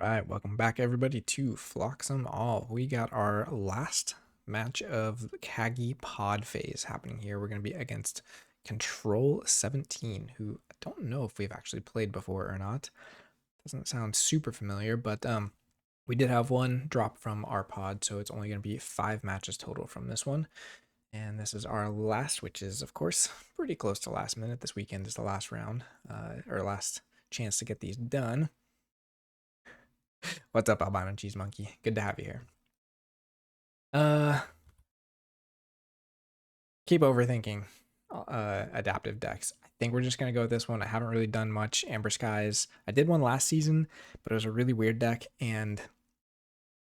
Right, welcome back everybody to Phlox'em All. We got our last match of the KAGI pod phase happening here. We're going to be against ConTroll17, who I don't know if we've actually played before or not. Doesn't sound super familiar, but we did have one drop from our pod, so it's only going to be 5 matches total from this one. And this is our last, which is, of course, pretty close to last minute. This weekend is the last round, or last chance to get these done. What's up, Albino Cheese Monkey? Good to have you here. Keep overthinking adaptive decks. I think we're just gonna go with this one. I haven't really done much Amber Skies. I did one last season, but it was a really weird deck, and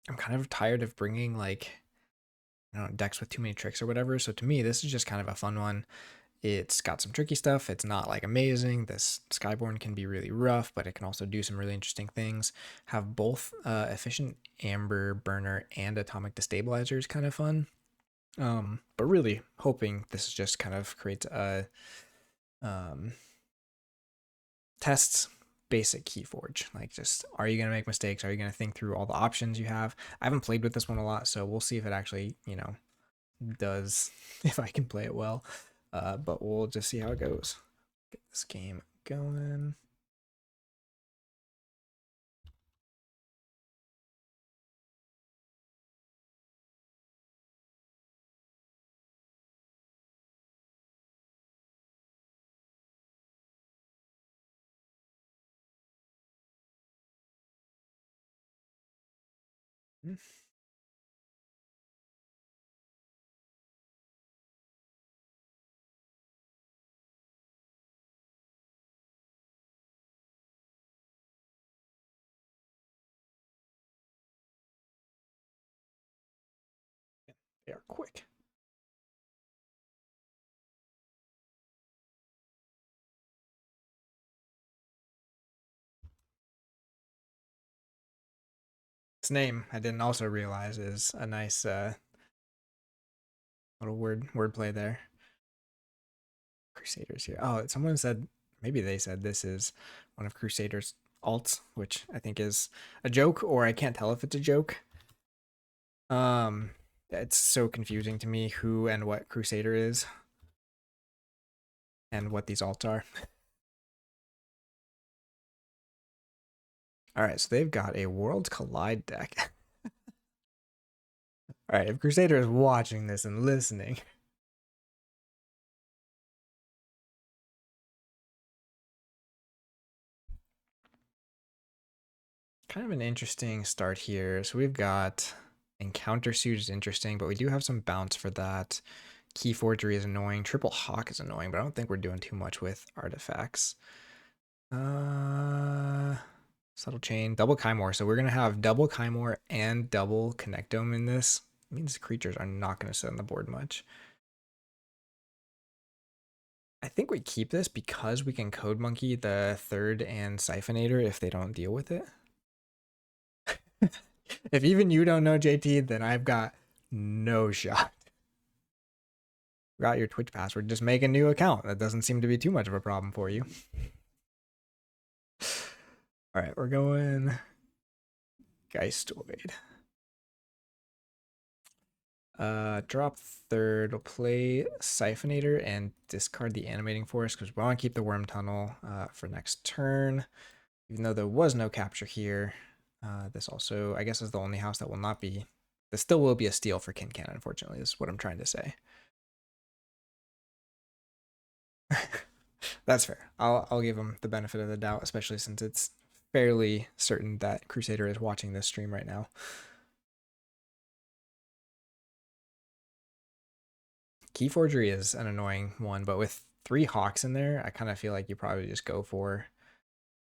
I'm kind of tired of bringing like decks with too many tricks or whatever. So to me, this is just kind of a fun one. It's got some tricky stuff. It's not like amazing. This Skyborn can be really rough, but it can also do some really interesting things. Have both efficient Amber Burner and Atomic Destabilizer is kind of fun. But really hoping this just kind of creates a tests basic Keyforge. Like, just, are you going to make mistakes? Are you going to think through all the options you have? I haven't played with this one a lot, so we'll see if it actually, does, if I can play it well. But we'll just see how it goes. Get this game going. They are quick. Its name, I didn't also realize, is a nice little wordplay there. Crusaders here. Oh, someone said, maybe they said this is one of Crusaders' alts, which I think is a joke, or I can't tell if it's a joke. It's so confusing to me who and what Crusader is and what these alts are. All right, so they've got a Worlds Collide deck. All right, if Crusader is watching this and listening, kind of an interesting start here. So we've got Encounter Suit is interesting, but we do have some bounce for that. Key Forgery is annoying. Triple Hawk is annoying, but I don't think we're doing too much with artifacts. Subtle Chain, double Kymore. So we're going to have double Kymore and double Connectome in this. It means creatures are not going to sit on the board much. I think we keep this because we can Code Monkey the third and Siphonator if they don't deal with it. If even you don't know, JT, then I've got no shot. Forgot your Twitch password. Just make a new account. That doesn't seem to be too much of a problem for you. All right, we're going Geistoid. Drop third. We'll play Siphonator and discard the Animating Force because we want to keep the Worm Tunnel for next turn. Even though there was no capture here, this also, I guess, is the only house that will not be. This still will be a steal for Kincan, unfortunately, is what I'm trying to say. That's fair. I'll give him the benefit of the doubt, especially since it's fairly certain that Crusader is watching this stream right now. Keyforgery is an annoying one, but with 3 Hawks in there, I kind of feel like you probably just go for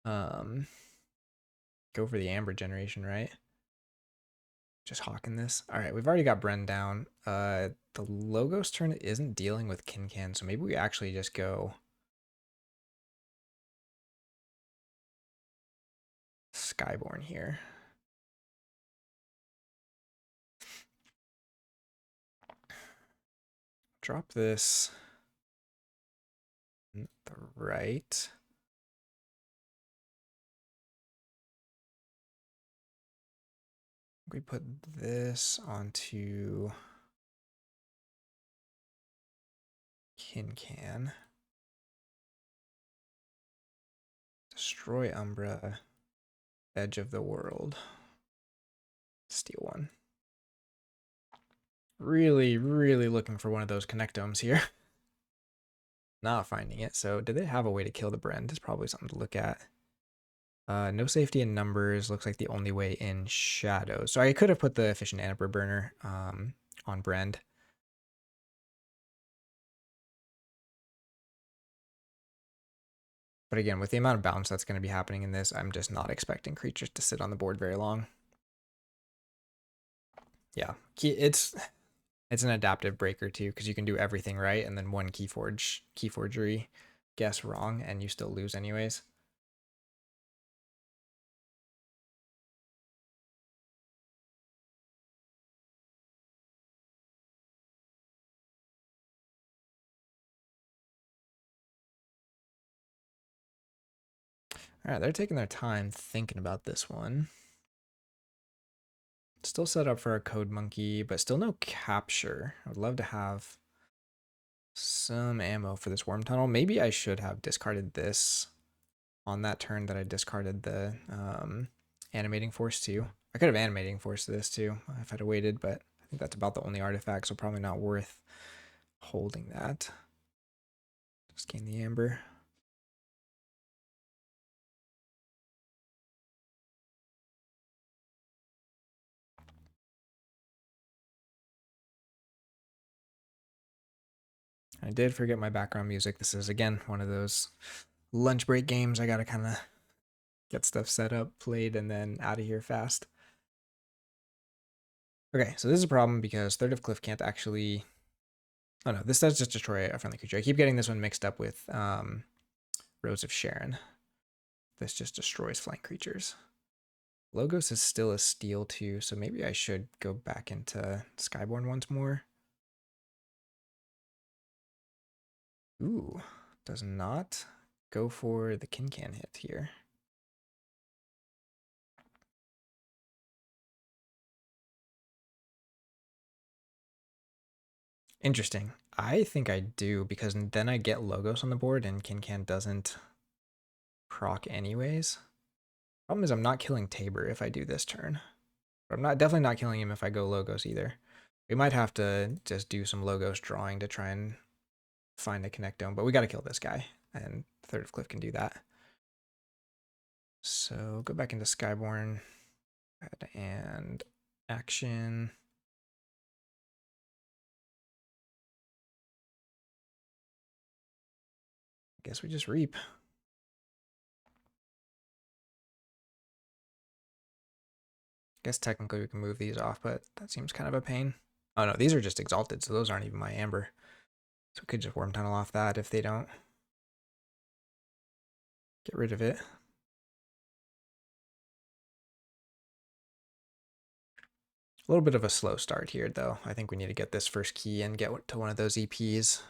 the Amber generation, right? Just hawking this. All right, we've already got Bren down. The Logos turn isn't dealing with Kincan, so maybe we actually just go Skyborn here. Drop this the right. We put this onto Can. Destroy Umbra. Edge of the world. Steal one. Really, really looking for one of those connectomes here. Not finding it. So did they have a way to kill the Brend? It's probably something to look at. No safety in numbers. Looks like the only way in shadows. So I could have put the efficient afterburner on Brend. But again, with the amount of bounce that's going to be happening in this, I'm just not expecting creatures to sit on the board very long. Yeah, it's an adaptive breaker too, because you can do everything right, and then one keyforgery guess wrong, and you still lose anyways. All right, they're taking their time thinking about this one. Still set up for a code monkey, but still no capture. I would love to have some ammo for this worm tunnel. Maybe I should have discarded this on that turn that I discarded the animating force too. I could have animating force this too if I'd have waited, but I think that's about the only artifact, so probably not worth holding that. Just gain the amber. I did forget my background music. This is, again, one of those lunch break games. I gotta kind of get stuff set up, played, and then out of here fast. Okay, so this is a problem because Third of Cliff can't actually... Oh no, this does just destroy a friendly creature. I keep getting this one mixed up with Rose of Sharon. This just destroys flank creatures. Logos is still a steal too, so maybe I should go back into Skyborn once more. Ooh, does not go for the Can hit here. Interesting. I think I do, because then I get Logos on the board and Can doesn't proc anyways. Problem is I'm not killing Tabor if I do this turn. But I'm definitely not killing him if I go Logos either. We might have to just do some Logos drawing to try and find a Connectome, but we got to kill this guy, and Third of Cliff can do that. So go back into Skyborn and action. Guess we just reap. Guess technically we can move these off, but that seems kind of a pain. Oh no, these are just exalted, so those aren't even my amber. So we could just worm tunnel off that if they don't get rid of it. A little bit of a slow start here, though. I think we need to get this first key and get to one of those EPs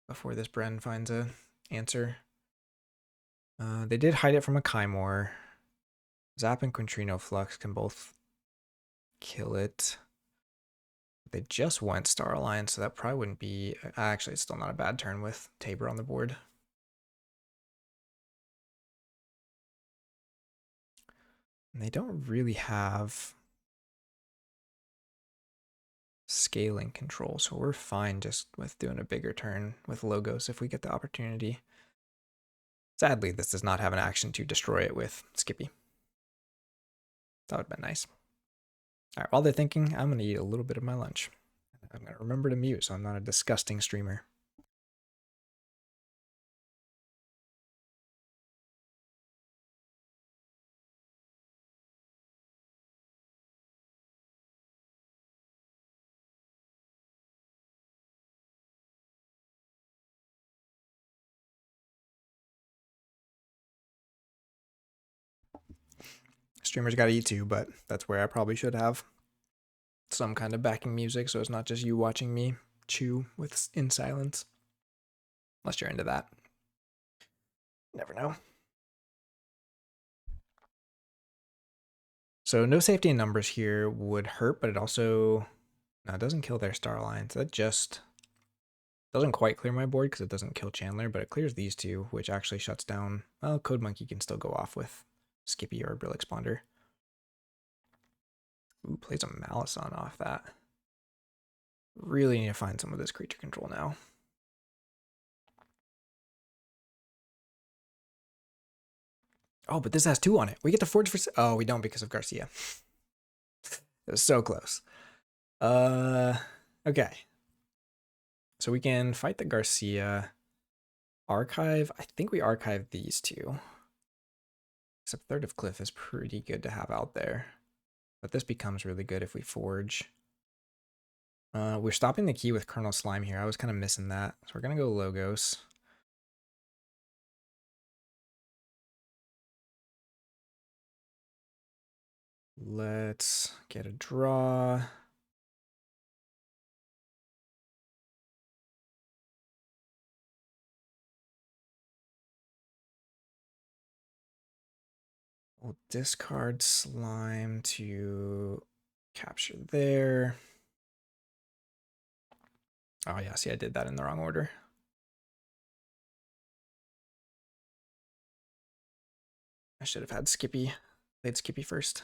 before this Bren finds a answer. They did hide it from a Kymor. Zap and Quintrino Flux can both kill it. They just went Star Alliance, so that probably wouldn't be... Actually, it's still not a bad turn with Tabor on the board. And they don't really have scaling control, so we're fine just with doing a bigger turn with Logos if we get the opportunity. Sadly, this does not have an action to destroy it with Skippy. That would have been nice. All right, while they're thinking, I'm going to eat a little bit of my lunch. I'm going to remember to mute so I'm not a disgusting streamer. Streamers got to eat too, but that's where I probably should have some kind of backing music so it's not just you watching me chew in silence. Unless you're into that. Never know. So no safety in numbers here would hurt, but it also, no, it doesn't kill their star lines. That just doesn't quite clear my board because it doesn't kill Chandler, but it clears these two, which actually shuts down, well, Code Monkey can still go off with Skippy or Brill Exponder. Ooh, plays a Malison off that. Really need to find some of this creature control now. Oh, but this has 2 on it. We get to forge for, oh, we don't because of Garcia. It was so close. Okay. So we can fight the Garcia. Archive, I think we archived these 2. Except Third of Cliff is pretty good to have out there. But this becomes really good if we forge. We're stopping the key with Colonel Slime here. I was kind of missing that. So we're going to go Logos. Let's get a draw. We'll discard Slime to capture there. Oh yeah, see I did that in the wrong order. I should have had Skippy. Played Skippy first.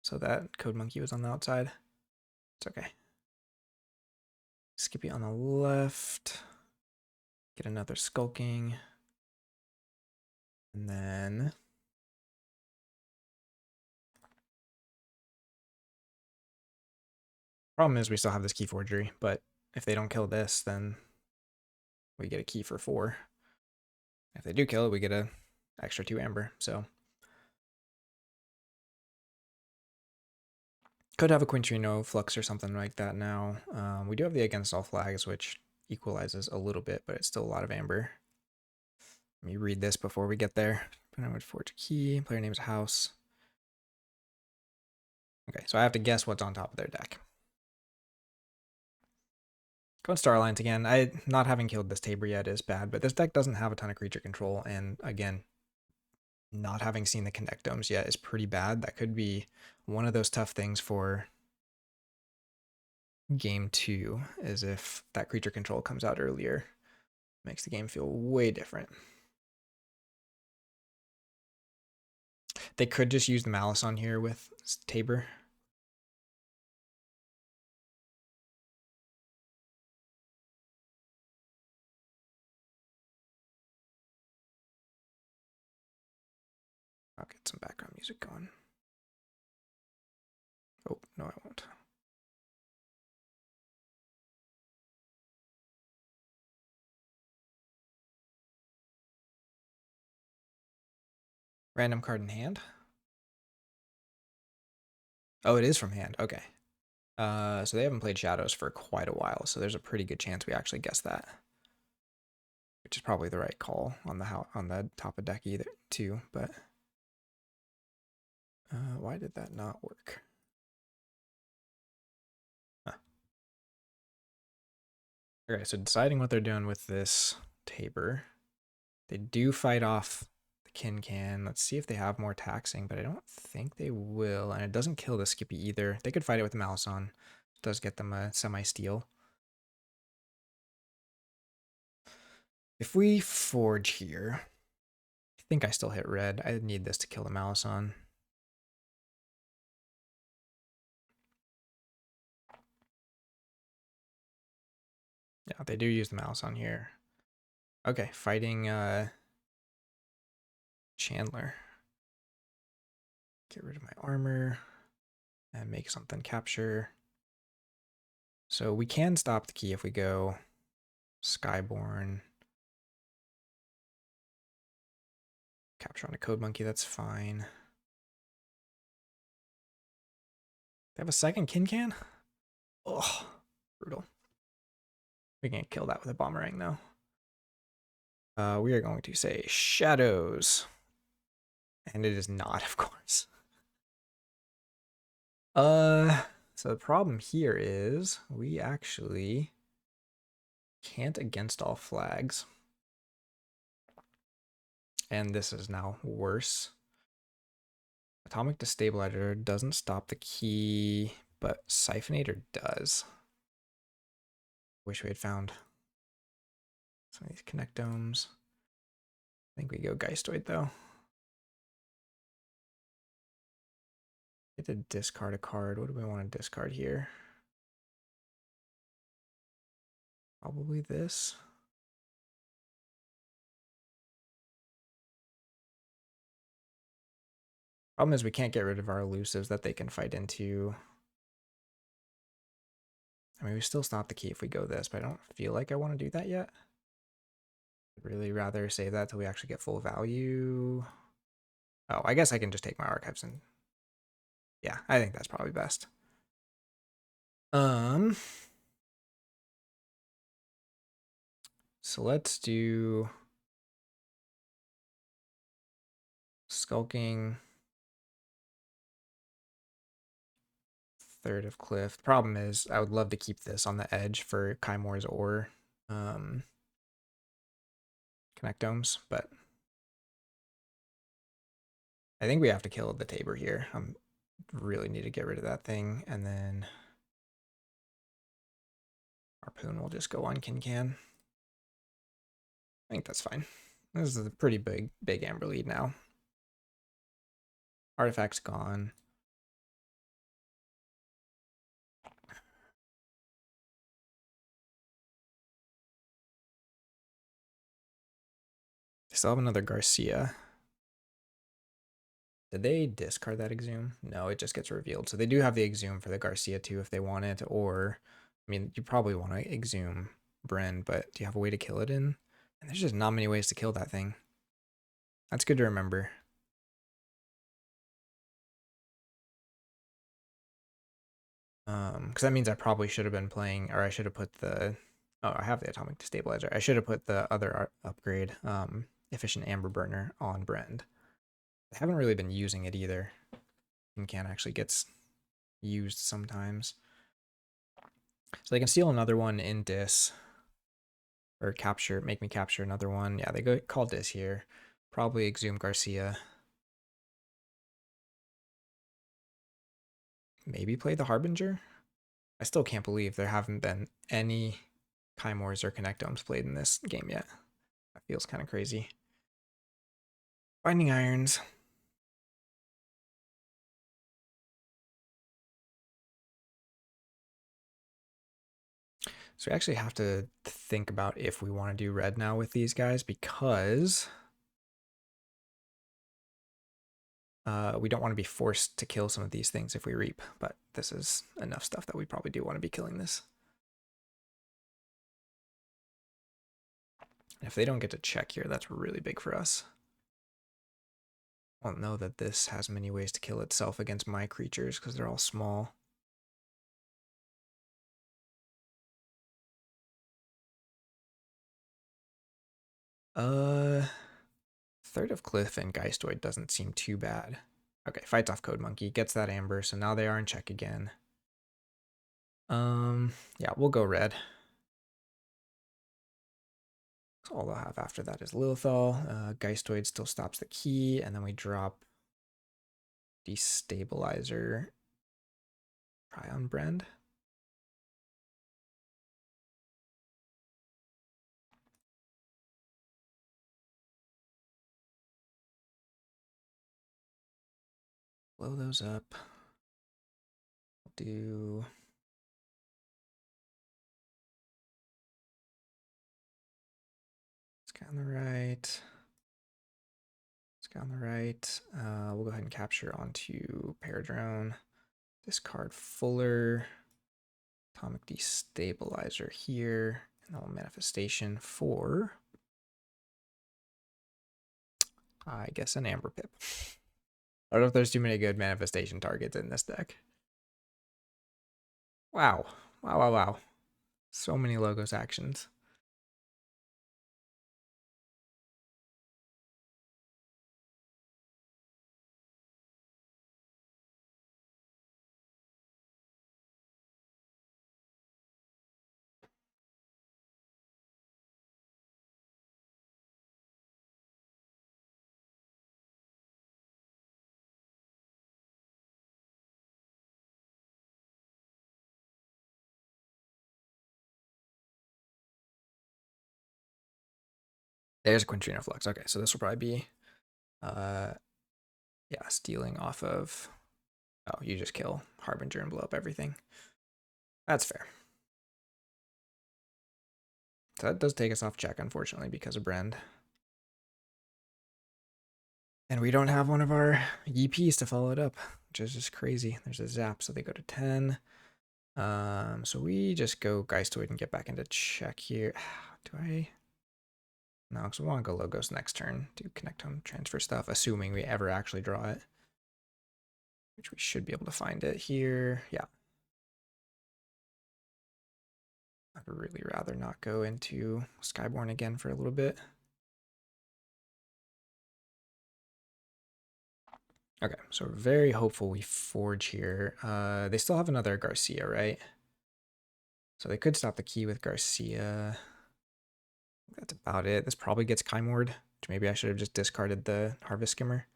So that Code Monkey was on the outside. It's okay. Skippy on the left. Get another Skulking. And then problem is we still have this key forgery, but if they don't kill this, then we get a key for 4. If they do kill it, we get a extra 2 amber. So could have a Quintrino Flux or something like that now. We do have the Against All Flags, which equalizes a little bit, but it's still a lot of amber. Let me read this before we get there. I would forge a key. Player name's house. Okay, so I have to guess what's on top of their deck. Going Starlines again. Not having killed this Tabor yet is bad, but this deck doesn't have a ton of creature control, and again, not having seen the Connectomes yet is pretty bad. That could be one of those tough things for game 2, is if that creature control comes out earlier. Makes the game feel way different. They could just use the Malison here with Tabor. I'll get some background music going. Oh, no, I won't. Random card in hand. Oh, it is from hand. Okay. So they haven't played Shadows for quite a while, so there's a pretty good chance we actually guess that, which is probably the right call on the top of deck either too. But why did that not work? Huh. Okay, so deciding what they're doing with this Tabor, they do fight off the Can. Let's see if they have more taxing, but I don't think they will, and it doesn't kill the Skippy either. They could fight it with the Malison. It does get them a semi-steal. If we forge here, I think I still hit red. I need this to kill the Malison. Yeah, they do use the Malison here. Okay, fighting Chandler. Get rid of my armor and make something capture. So we can stop the key if we go Skyborn. Capture on a Code Monkey, that's fine. They have a second Can? Oh, brutal. We can't kill that with a Bomberang though. We are going to say Shadows. And it is not, of course. So the problem here is we actually can't Against All Flags. And this is now worse. Atomic Destabilizer doesn't stop the key, but Siphonator does. Wish we had found some of these connectomes. I think we go Geistoid though. Get to discard a card. What do we want to discard here? Probably this. Problem is we can't get rid of our elusives that they can fight into. I mean, we still stop the key if we go this, but I don't feel like I want to do that yet. I'd really rather save that till we actually get full value. Oh, I guess I can just take my archives and yeah, I think that's probably best. So let's do Skulking, Third of Cliff. The problem is I would love to keep this on the edge for Kymor's or Connectomes, but I think we have to kill the Tabor here. Really need to get rid of that thing, and then Harpoon will just go on Kincan. I think that's fine. This is a pretty big Amber lead now. Artifact's gone. They still have another Garcia. Did they discard that Exhume? No, it just gets revealed. So they do have the Exhume for the Garcia too if they want it, or, I mean, you probably want to Exhume Bren, but do you have a way to kill it in? And there's just not many ways to kill that thing. That's good to remember. Because that means I probably should have been playing, or I should have put the, oh, I have the Atomic Destabilizer. I should have put the other upgrade, Efficient Amber Burner on Brand. I haven't really been using it either. Kincan actually gets used sometimes. So they can steal another one in Dis. Or capture, make me capture another one. Yeah, they go call Dis here. Probably Exhume Garcia. Maybe play the Harbinger? I still can't believe there haven't been any Kymors or Connectomes played in this game yet. That feels kind of crazy. Binding Irons. So we actually have to think about if we want to do red now with these guys because we don't want to be forced to kill some of these things if we reap, but this is enough stuff that we probably do want to be killing this. If they don't get to check here, that's really big for us. I don't know that this has many ways to kill itself against my creatures because they're all small. Third of Cliff and Geistoid doesn't seem too bad. Okay, fights off Code Monkey, gets that Amber, so now they are in check again. Yeah, we'll go red. So all they'll have after that is Lilithal. Geistoid still stops the key, and then we drop Destabilizer. Try on Brand. Blow those up. We'll do this guy on the right. This guy on the right. We'll go ahead and capture onto Paradrone. Discard Fuller. Atomic Destabilizer here. And then we'll Manifestation for, I guess, an Amber Pip. I don't know if there's too many good manifestation targets in this deck. Wow. Wow, wow, wow. So many Logos actions. There's a Quintrino Flux. Okay, so this will probably be, yeah, stealing off of. Oh, you just kill Harbinger and blow up everything. That's fair. So that does take us off check, unfortunately, because of Brand. And we don't have one of our EPs to follow it up, which is just crazy. There's a zap, so they go to 10. So we just go Geistoid and get back into check here. Do I? No, because we want to go Logos next turn. Do connect home transfer stuff, assuming we ever actually draw it. Which we should be able to find it here. Yeah. I'd really rather not go into Skyborn again for a little bit. Okay, so we're very hopeful we forge here. They still have another Garcia, right? So they could stop the key with Garcia. That's about it. This probably gets Kymord, which maybe I should have just discarded the Harvest Skimmer.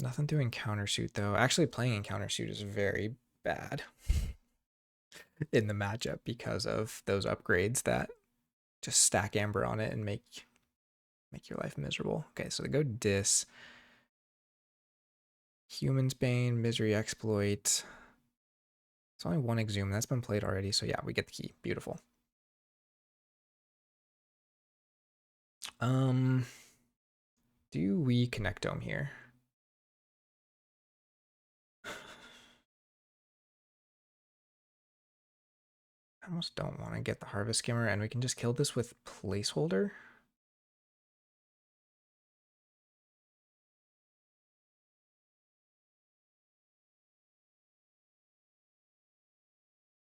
Nothing doing countersuit though. Actually playing in countersuit is very bad in the matchup because of those upgrades that just stack Amber on it and make your life miserable. Okay, so they go Dis. Human's Bane, Misery Exploit. It's only one Exhume. That's been played already, so yeah, we get the key. Beautiful. Do we connect Dome here? I almost don't want to get the Harvest Skimmer, and we can just kill this with Placeholder.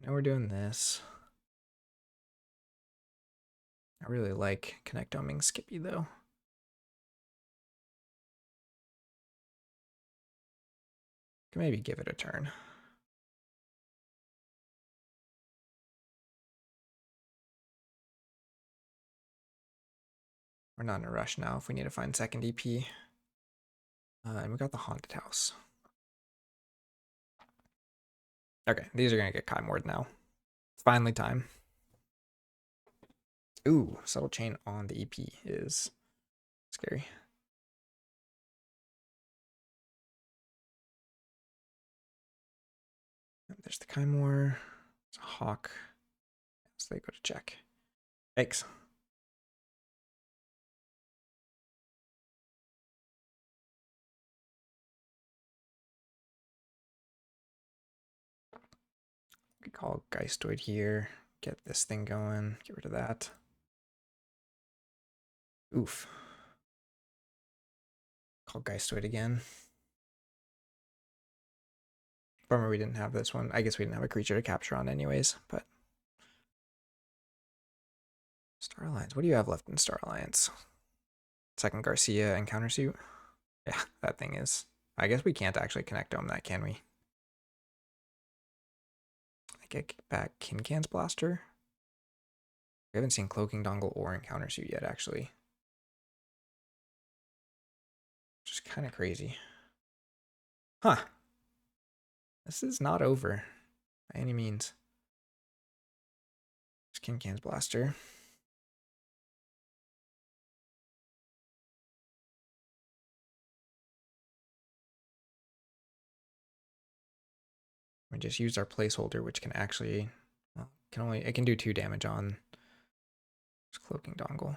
Now we're doing this. I really like Connect Doming Skippy though. Can maybe give it a turn. We're not in a rush now if we need to find second EP. And we got the Haunted House. Okay, these are going to get Kymord now. Finally time. Ooh, Subtle Chain on the EP is scary. There's the Kymor. It's a Hawk. So they go to check. Yikes. We could call Geistoid here. Get this thing going. Get rid of that. Oof. Call Geistoid again. Bummer we didn't have this one. I guess we didn't have a creature to capture on anyways, but. Star Alliance. What do you have left in Star Alliance? Second Garcia and Countersuit? Yeah, that thing is. I guess we can't actually connect Dome that, can we? I get back Kincan's Blaster. We haven't seen Cloaking Dongle or Encounter Suit yet, actually. Which is kind of crazy. Huh. This is not over by any means. There's Kincan's Blaster. We just used our placeholder, which can actually, well, it can do 2 damage on Cloaking Dongle.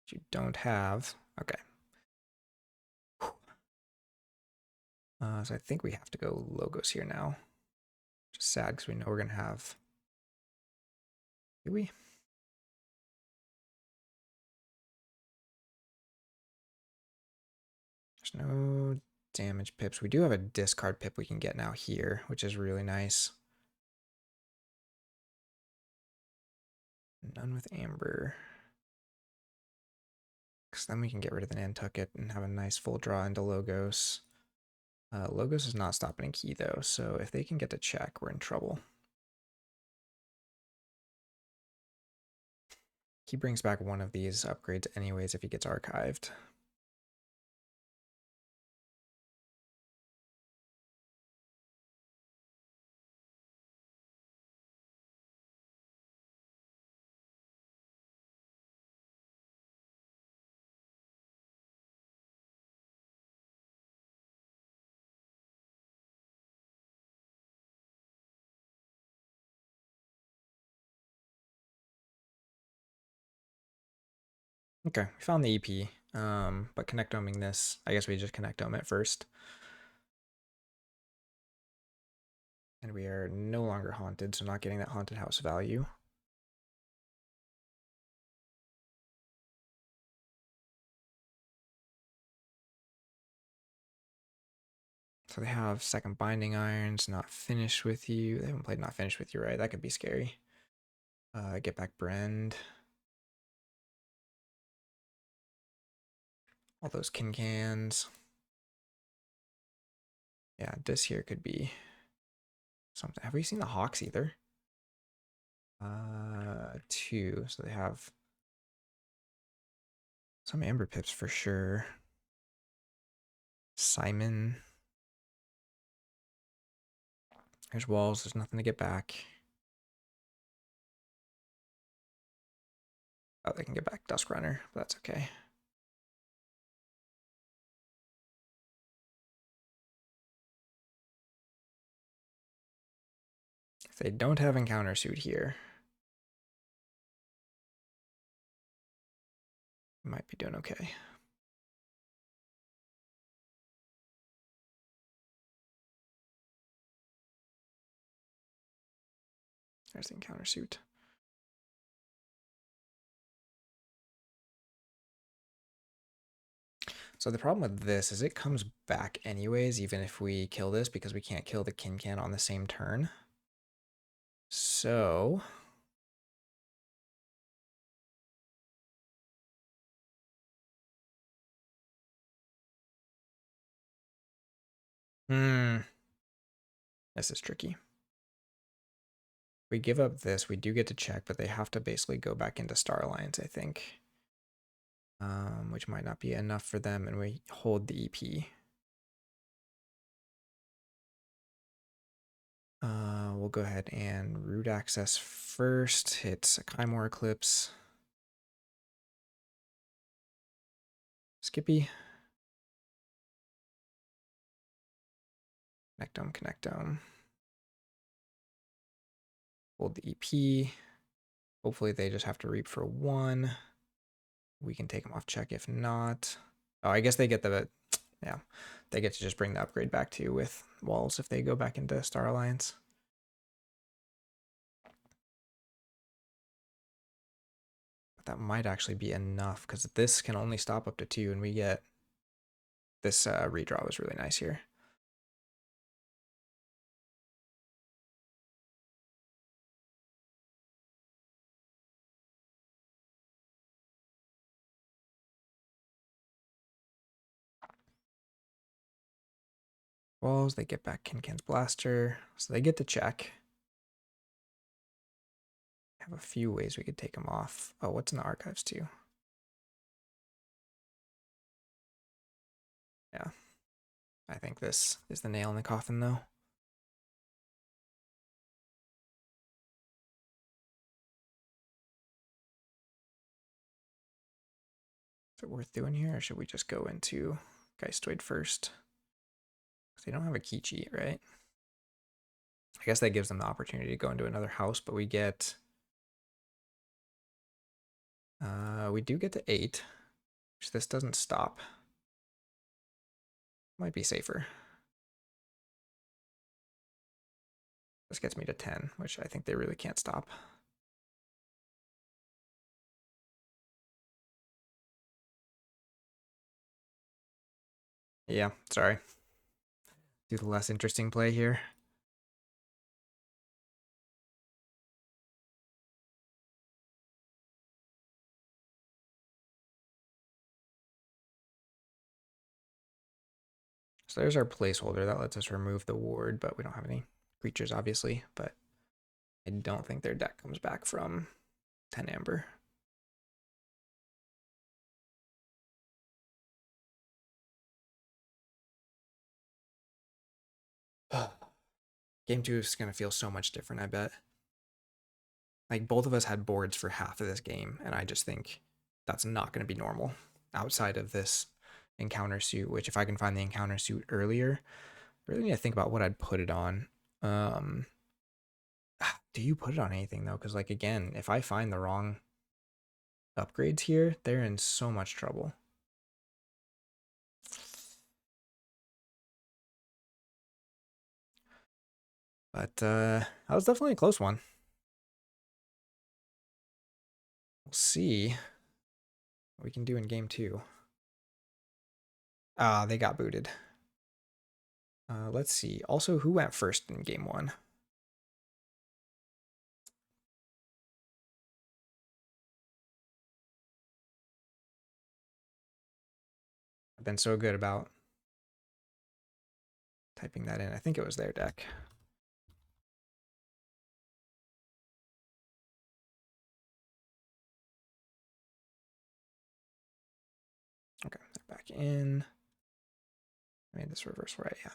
Which you don't have. Okay. So I think we have to go Logos here now. Which is sad because we know we're going to have. Do we? There's no damage pips. We do have a discard pip we can get now here, which is really nice. None with Amber. Because then we can get rid of the Nantucket and have a nice full draw into Logos. Logos is not stopping a key though, so if they can get to check, we're in trouble. He brings back one of these upgrades anyways if he gets archived. Okay, we found the EP. But connectoming this, I guess we just connectome it first. And we are no longer haunted, so not getting that haunted house value. So they have second binding irons, not finished with you. They haven't played not finished with you, right? That could be scary. Get back Brend. All those cans. Yeah, this here could be something. Have we seen the Hawks either? Two. So they have some Amber Pips for sure. Simon. There's walls. There's nothing to get back. Oh, they can get back Dusk Runner, but that's okay. If they don't have Encounter Suit here, might be doing okay. There's the Encounter Suit. So the problem with this is it comes back anyways, even if we kill this, because we can't kill the Kincan on the same turn. So this is tricky. We give up this, we do get to check, but they have to basically go back into Star Alliance, I think. Which might not be enough for them, and we hold the EP. We'll go ahead and root access first. Hits a Kymore Eclipse. Skippy. Connectome, connectome. Hold the EP. Hopefully they just have to reap for one. We can take them off check if not. Oh, I guess they get the, yeah, they get to just bring the upgrade back to you with walls if they go back into Star Alliance. But that might actually be enough because this can only stop up to 2 and we get this redraw was really nice here. Walls, they get back Kincan's Blaster, so they get to check. Have a few ways we could take them off. Oh, what's in the archives too? Yeah. I think this is the nail in the coffin though. Is it worth doing here, or should we just go into Geistoid first? Because they don't have a key cheat, right? I guess that gives them the opportunity to go into another house, but we get... we do get to 8, which this doesn't stop. Might be safer. This gets me to 10, which I think they really can't stop. Yeah, sorry. Do the less interesting play here. So there's our placeholder. That lets us remove the ward, but we don't have any creatures, obviously. But I don't think their deck comes back from 10 Amber. Game 2 is going to feel so much different, I bet. Like, both of us had boards for half of this game, and I just think that's not going to be normal outside of this encounter suit, which if I can find the encounter suit earlier, I really need to think about what I'd put it on. Do you put it on anything, though? Because, like, again, if I find the wrong upgrades here, they're in so much trouble. But that was definitely a close one. We'll see what we can do in game 2. Ah, they got booted. Let's see. Also, who went first in game 1? I've been so good about typing that in. I think it was their deck. Okay, they're back in. I made this reverse right, yeah.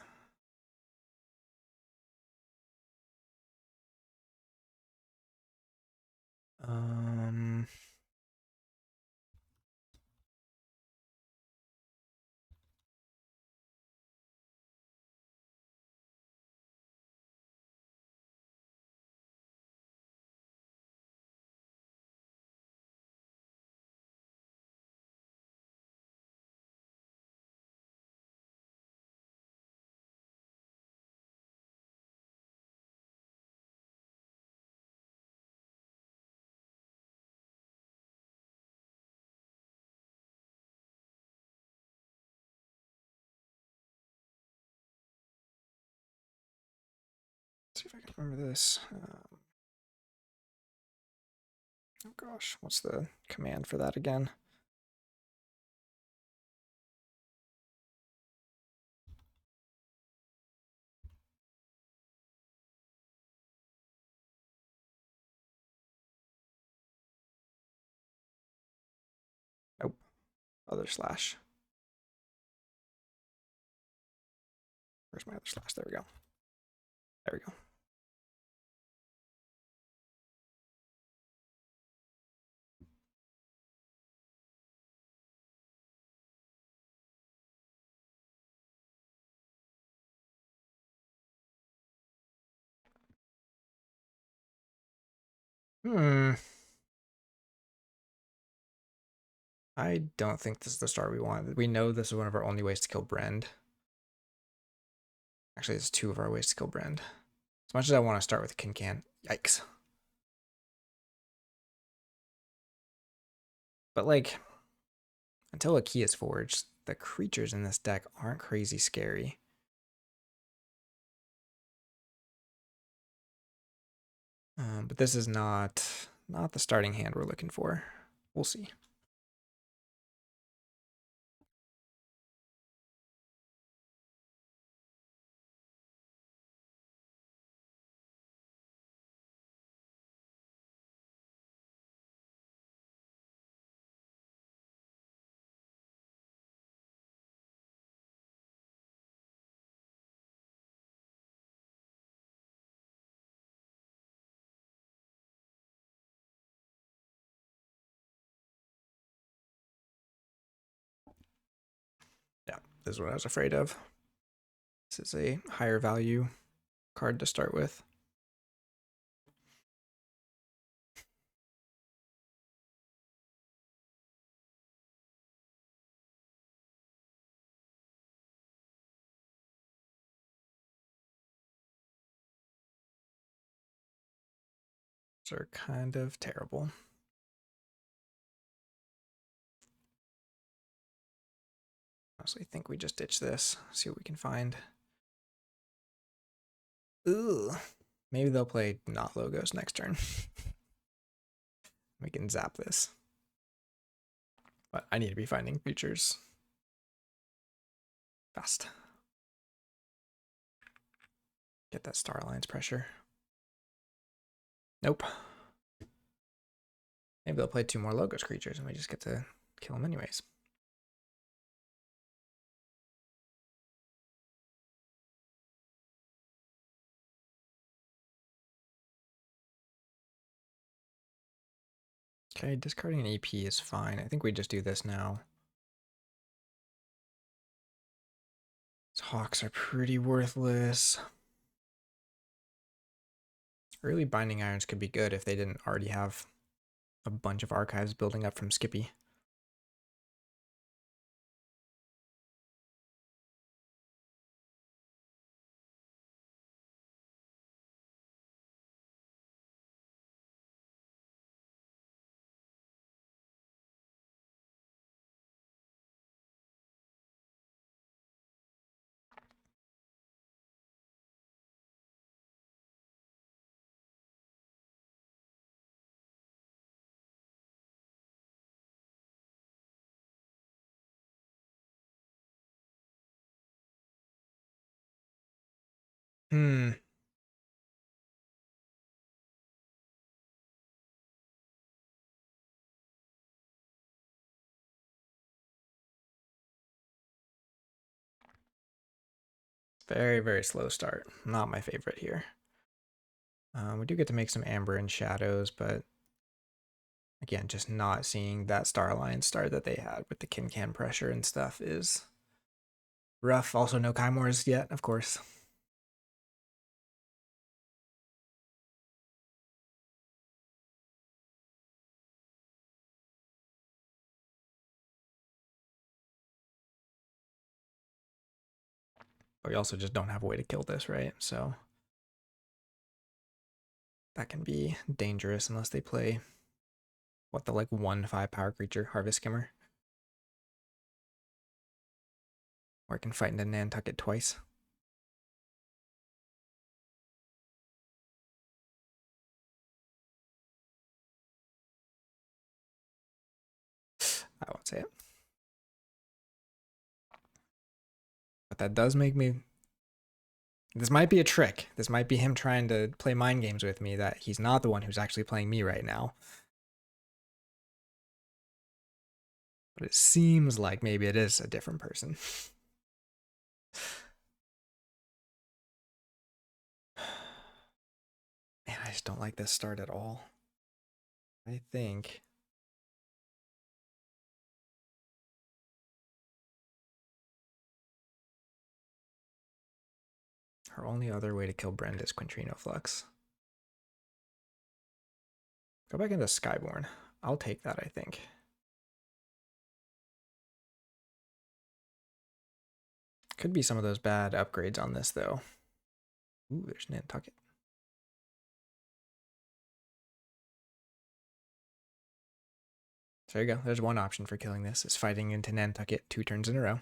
Let's see if I can remember this. Oh gosh, what's the command for that again? Nope. Other slash. Where's my other slash? There we go. There we go. I don't think this is the start we want. We know this is one of our only ways to kill Brend. Actually, it's 2 of our ways to kill Brend. As much as I want to start with Kincan. Yikes. But like, until a key is forged, the creatures in this deck aren't crazy scary. But this is not the starting hand we're looking for. We'll see. Yeah, this is what I was afraid of. This is a higher value card to start with. These are kind of terrible. Honestly, think we just ditch this. See what we can find. Ooh. Maybe they'll play not logos next turn. We can zap this. But I need to be finding creatures fast. Get that Star Alliance pressure. Nope. Maybe they'll play 2 more logos creatures and we just get to kill them anyways. Okay, discarding an EP is fine. I think we just do this now. These Hawks are pretty worthless. Early Binding Irons could be good if they didn't already have a bunch of archives building up from Skippy. Hmm. Very, very slow start. Not my favorite here. We do get to make some amber and shadows, but again, just not seeing that Star Alliance start that they had with the Kincan pressure and stuff is rough. Also, no Kymores yet, of course. But we also just don't have a way to kill this, right? So that can be dangerous unless they play what the like 1/5 power creature Harvest Skimmer. Or I can fight into Nantucket twice. I won't say it. But that does make me. This might be a trick. This might be him trying to play mind games with me that he's not the one who's actually playing me right now. But it seems like maybe it is a different person. Man, I just don't like this start at all. I think her only other way to kill Brenda is Quintrino Flux. Go back into Skyborn. I'll take that, I think. Could be some of those bad upgrades on this, though. Ooh, there's Nantucket. So there you go. There's one option for killing this, is fighting into Nantucket 2 turns in a row.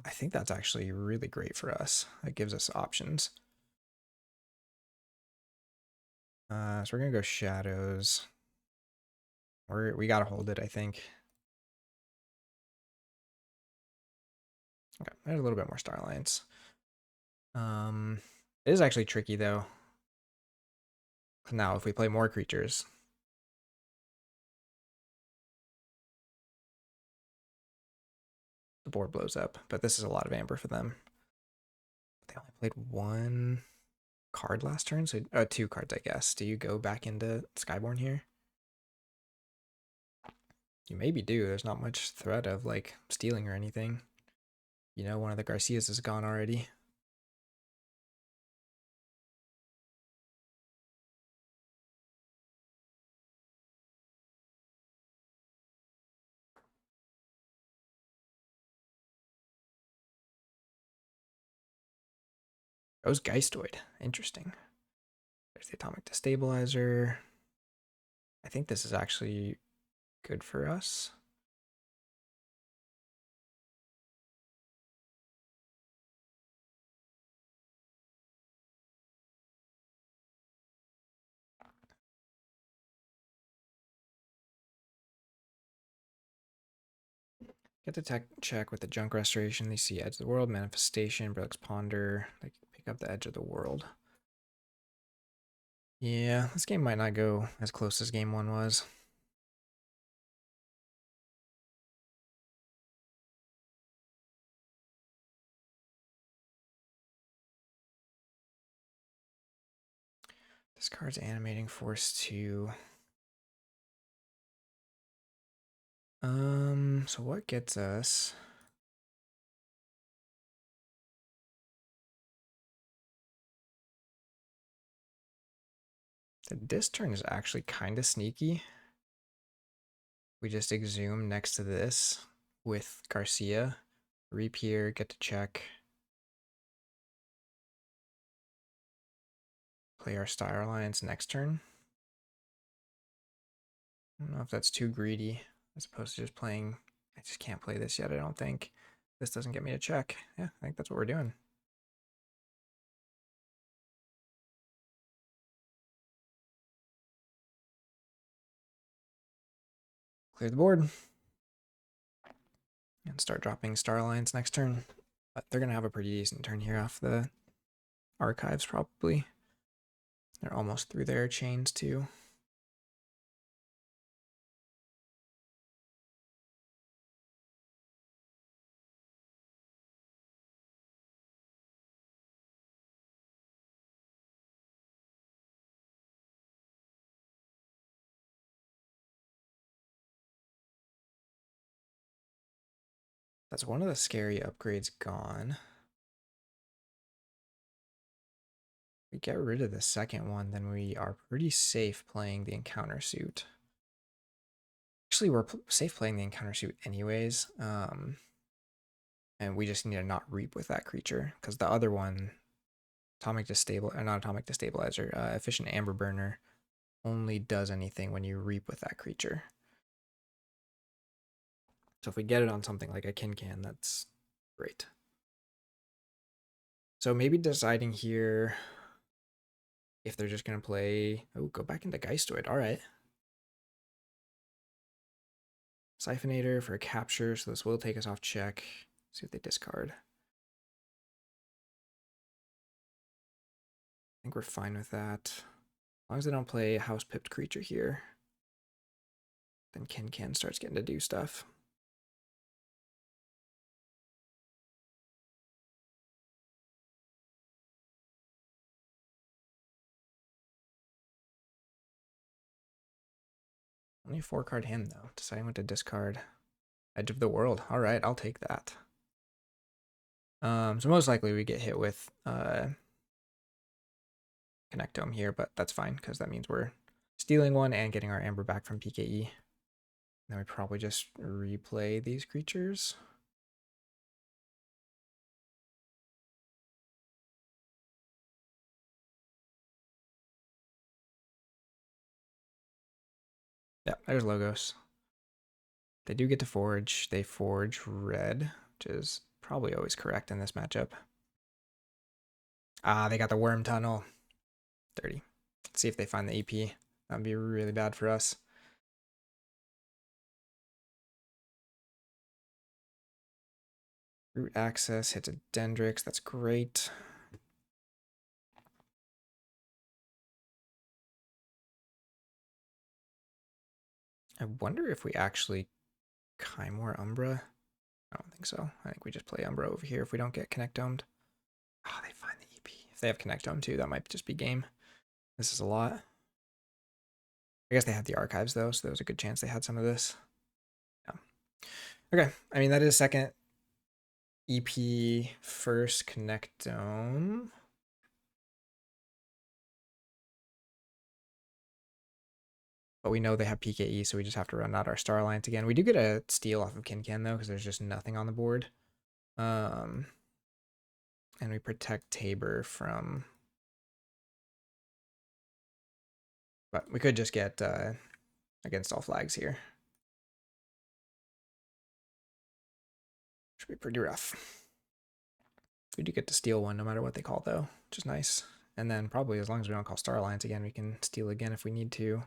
I think that's actually really great for us. That gives us options. So we're gonna go shadows. We gotta hold it, I think. Okay, there's a little bit more Star Alliance. It is actually tricky though. Now, if we play more creatures, the board blows up. But this is a lot of amber for them. They only played 1 card last turn, so 2 cards, I guess. Do you go back into Skyborn here? You maybe do. There's not much threat of like stealing or anything. You know, one of the Garcias is gone already. Oh, was Geistoid. Interesting. There's the Atomic Destabilizer. I think this is actually good for us. Get the tech check with the Junk Restoration. They see Edge of the World, Manifestation, Brilliant's Ponder. They pick up the Edge of the World. Yeah, this game might not go as close as game 1 was. Discards Animating Force 2. So what gets us? The disc turn is actually kind of sneaky. We just exhume next to this with Garcia. Reap here, get to check. Play our Star Alliance next turn. I don't know if that's too greedy as opposed to just playing. I just can't play this yet, I don't think. This doesn't get me to check. Yeah, I think that's what we're doing. Clear the board. And start dropping Star Alliance next turn. But they're going to have a pretty decent turn here off the archives, probably. They're almost through their chains, too. That's one of the scary upgrades gone. If we get rid of the second one, then we are pretty safe playing the encounter suit. Actually, we're safe playing the encounter suit anyways. And we just need to not reap with that creature, because the other one, not atomic destabilizer, efficient amber burner, only does anything when you reap with that creature. So if we get it on something like a Kincan, that's great. So maybe deciding here if they're just going to play... Oh, go back into Geistoid. All right. Siphonator for a capture, so this will take us off check. See what they discard. I think we're fine with that. As long as they don't play a house-pipped creature here, then Kincan starts getting to do stuff. Only a 4-card hand, though. Deciding what to discard. Edge of the World. All right, I'll take that. So most likely we get hit with Connectome here, but that's fine, because that means we're stealing one and getting our Amber back from PKE. Then we probably just replay these creatures. Yeah, there's Logos. They do get to forge. They forge red, which is probably always correct in this matchup. Ah, they got the Worm Tunnel. Dirty. Let's see if they find the EP. That'd be really bad for us. Root access hits a Dendrix. That's great. I wonder if we actually Kymor Umbra. I don't think so. I think we just play Umbra over here if we don't get Connectomed. Ah, they find the EP. If they have Connectome too, that might just be game. This is a lot. I guess they had the archives though, so there was a good chance they had some of this. Yeah. Okay. I mean, that is second EP, first Connectome. But we know they have PKE, so we just have to run out our Star Alliance again. We do get a steal off of Kincan though, because there's just nothing on the board. And we protect Tabor from... But we could just get against all flags here. Should be pretty rough. We do get to steal one no matter what they call though, which is nice. And then probably as long as we don't call Star Alliance again, we can steal again if we need to.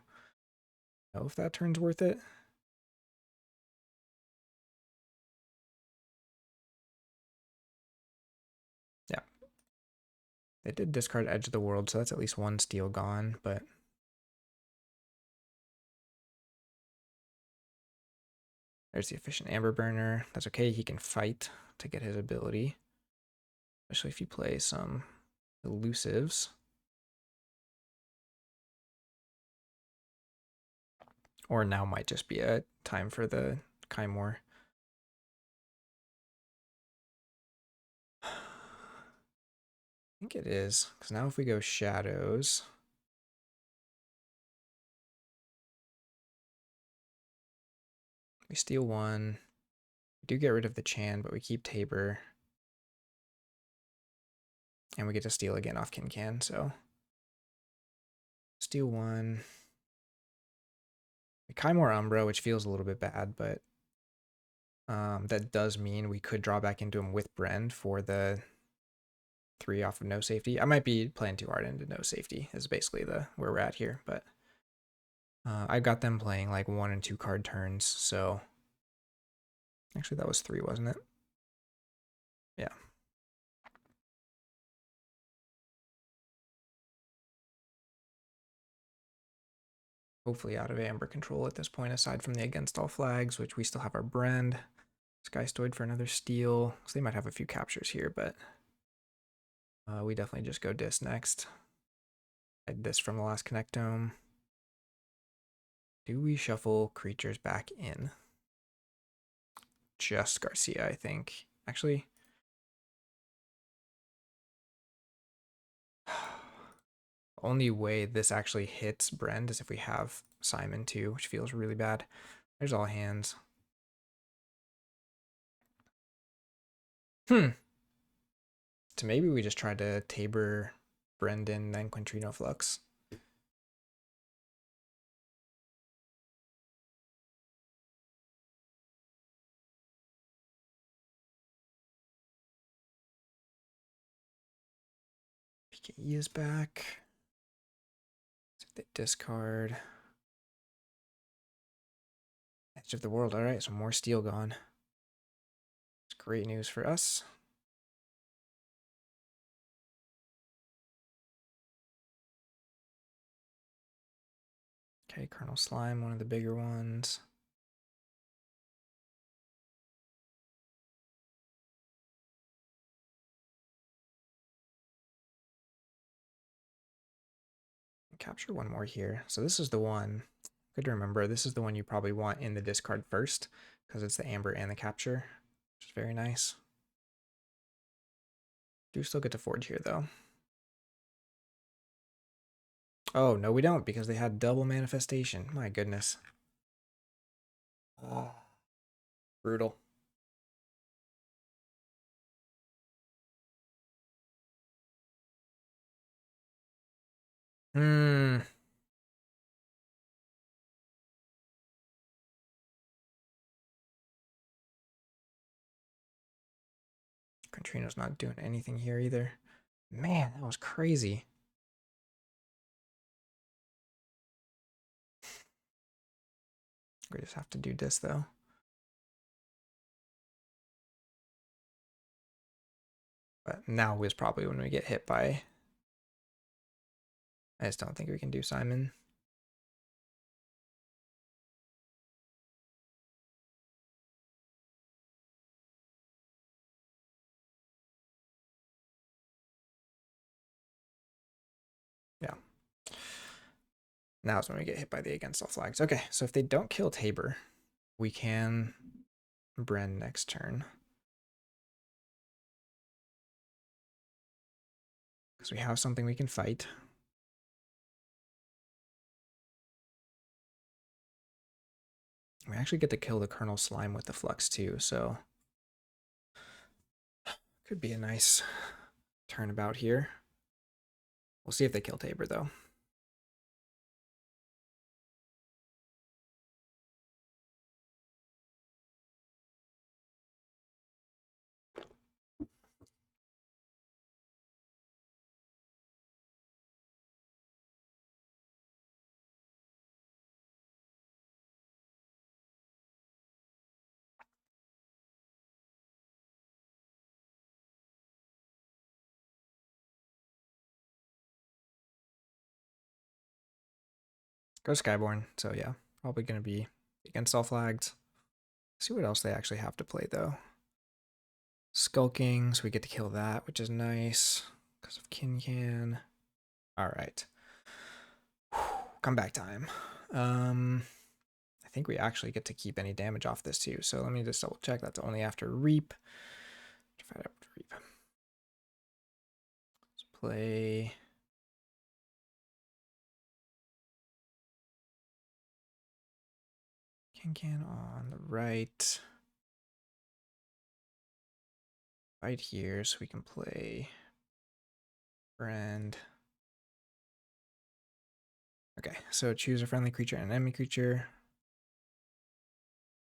Know if that turn's worth it. Yeah. They did discard Edge of the World, so that's at least one steal gone, but... There's the efficient Amber Burner. That's okay, he can fight to get his ability. Especially if you play some elusives. Or now might just be a time for the Kymore. I think it is, because now if we go shadows, we steal one. We do get rid of the Chan, but we keep Tabor. And we get to steal again off Kincan, so steal one. We Kymore Umbra, which feels a little bit bad, but that does mean we could draw back into him with Brend for the 3 off of no safety. I might be playing too hard into no safety is basically where we're at here, but I've got them playing like 1 and 2 card turns, so actually that was 3, wasn't it? Yeah. Hopefully out of Amber control at this point, aside from the against all flags, which we still have our Brend. Skystoid for another steal, so they might have a few captures here, but we definitely just go dis next. I had this from the last Connectome. Do we shuffle creatures back in? Just Garcia, I think. Actually, only way this actually hits Brend is if we have Simon too, which feels really bad. There's all hands. So maybe we just try to Tabor Brendan, then Quintrino Flux. PKE is back. They discard. Edge of the World. All right, so more steel gone. It's great news for us. Okay, Colonel Slime, one of the bigger ones. Capture one more here. So this is the one. Good to remember. This is the one you probably want in the discard first, because it's the amber and the capture, which is very nice. Do still get to forge here though. Oh no, we don't, because they had double manifestation. My goodness. Oh, brutal. Katrina's not doing anything here either. Man, that was crazy. We just have to do this though. But now is probably when we get hit by. I just don't think we can do Simon. Yeah. Now is when we get hit by the against all flags. Okay, so if they don't kill Tabor, we can Bren next turn. Because we have something we can fight. We actually get to kill the Colonel Slime with the Flux too, so could be a nice turnabout here. We'll see if they kill Tabor though. Go Skyborn, so yeah, probably going to be against all flags. See what else they actually have to play though. Skulking, so we get to kill that, which is nice because of Kincan. All right. Comeback time. I think we actually get to keep any damage off this too. So let me just double check. That's only after Reap. Divide up Reap. Let's play. Can on the right. Right here, so we can play friend. Okay, so choose a friendly creature and an enemy creature.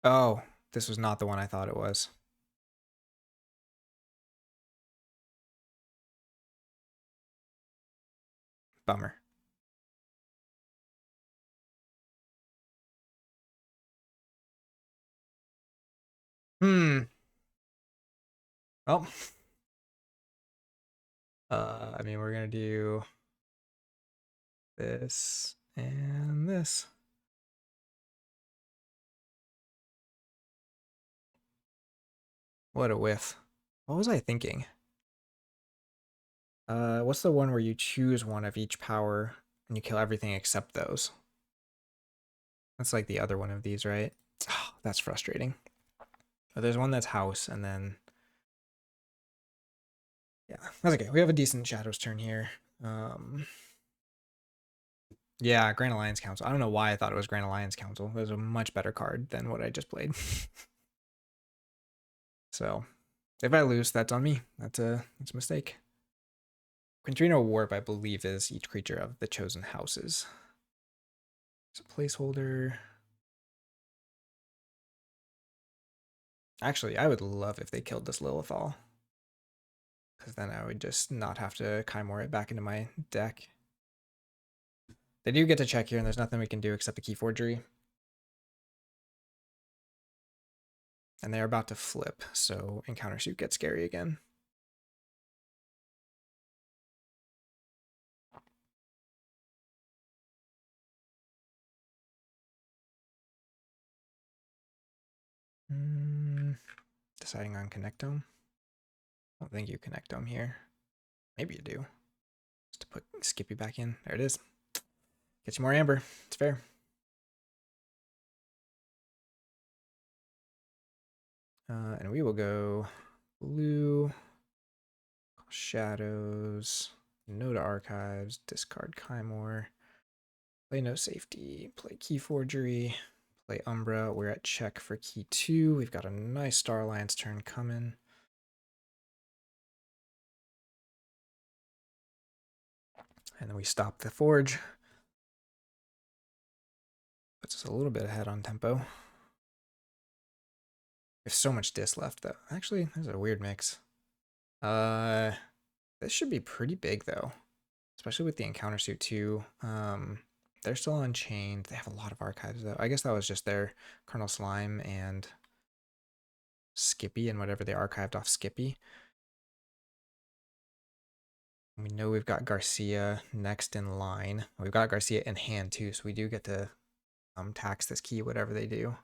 Oh, this was not the one I thought it was. Bummer. Well, I mean, we're gonna do this and this. What a whiff. What was I thinking? What's the one where you choose one of each power and you kill everything except those? That's like the other one of these, right? Oh, that's frustrating. But there's one that's house, and then yeah, that's okay. We have a decent Shadows turn here. Yeah, Grand Alliance Council. I don't know why I thought it was Grand Alliance Council. It was a much better card than what I just played. So if I lose, that's on me. That's a mistake. Quintrino Warp, I believe, is each creature of the chosen houses. It's a placeholder. Actually, I would love if they killed this Lilithal, because then I would just not have to Kymore it back into my deck. They do get to check here, and there's nothing we can do except the Keyforgery. And they're about to flip, so Encounter Suit gets scary again. Deciding on Connectome. I don't think you Connectome here. Maybe you do. Just to put Skippy back in. There it is. Get you more Amber. It's fair. And we will go blue, Shadows, no to Archives, discard Kymore, play No Safety, play Keyforgery, play Umbra. We're at check for key 2. We've got a nice Star Alliance turn coming. And then we stop the Forge. Puts us a little bit ahead on tempo. We have so much disc left, though. Actually, there's a weird mix. This should be pretty big, though. Especially with the Encounter Suit, too. They're still unchained. They have a lot of archives, though. I guess that was just their Colonel Slime and Skippy and whatever they archived off Skippy. We know we've got Garcia next in line. We've got Garcia in hand, too, so we do get to tax this key, whatever they do.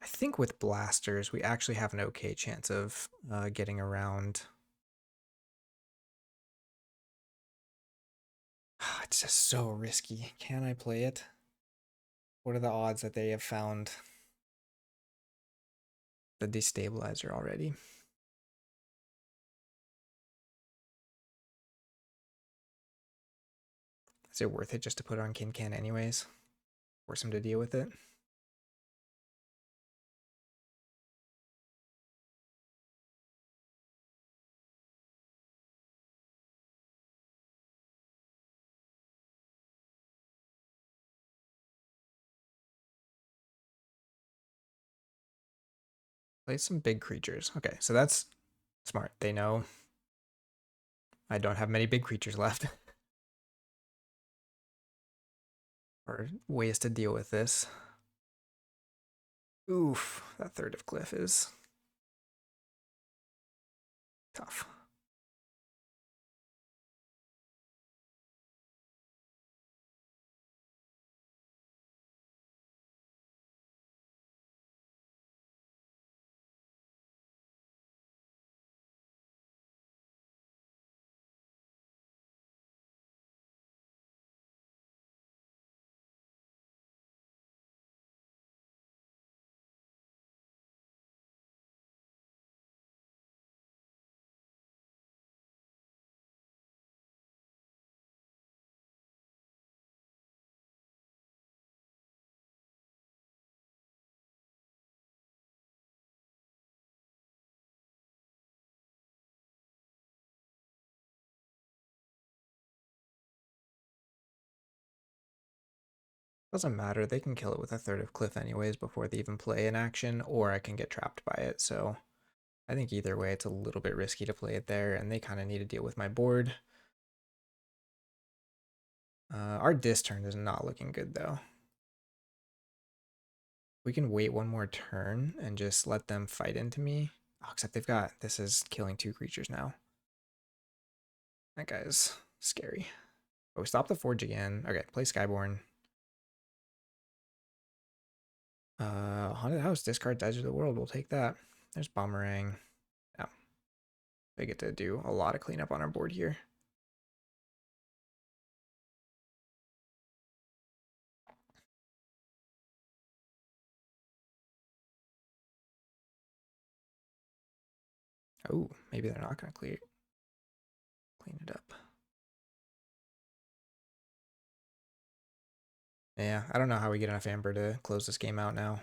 I think with blasters, we actually have an okay chance of getting around. It's just so risky. Can I play it? What are the odds that they have found the destabilizer already? Is it worth it just to put on Kincan anyways? Force him to deal with it? Play some big creatures. Okay, so that's smart. They know I don't have many big creatures left. Or ways to deal with this. Oof, that third of Cliff is tough. Doesn't matter. They can kill it with a third of cliff anyways before they even play an action, or I can get trapped by it. So I think either way, it's a little bit risky to play it there, and they kind of need to deal with my board. Our disc turn is not looking good though. We can wait one more turn and just let them fight into me. Oh, except they've got, this is killing 2 creatures now. That guy's scary. Oh, we stop the Forge again. Okay, play Skyborn. Haunted House, discard Edge of the World. We'll take that. There's Boomerang. Yeah. They get to do a lot of cleanup on our board here. Oh, maybe they're not going to clean it up. Yeah, I don't know how we get enough Amber to close this game out now.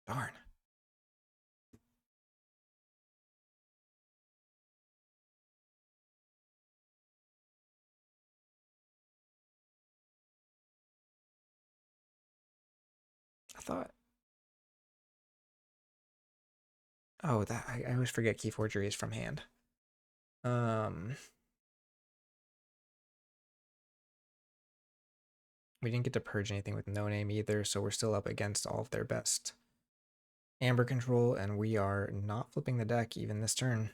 Darn. I thought. Oh, that I always forget Keyforgery is from hand. We didn't get to purge anything with no name either, so we're still up against all of their best Amber control, and we are not flipping the deck even this turn.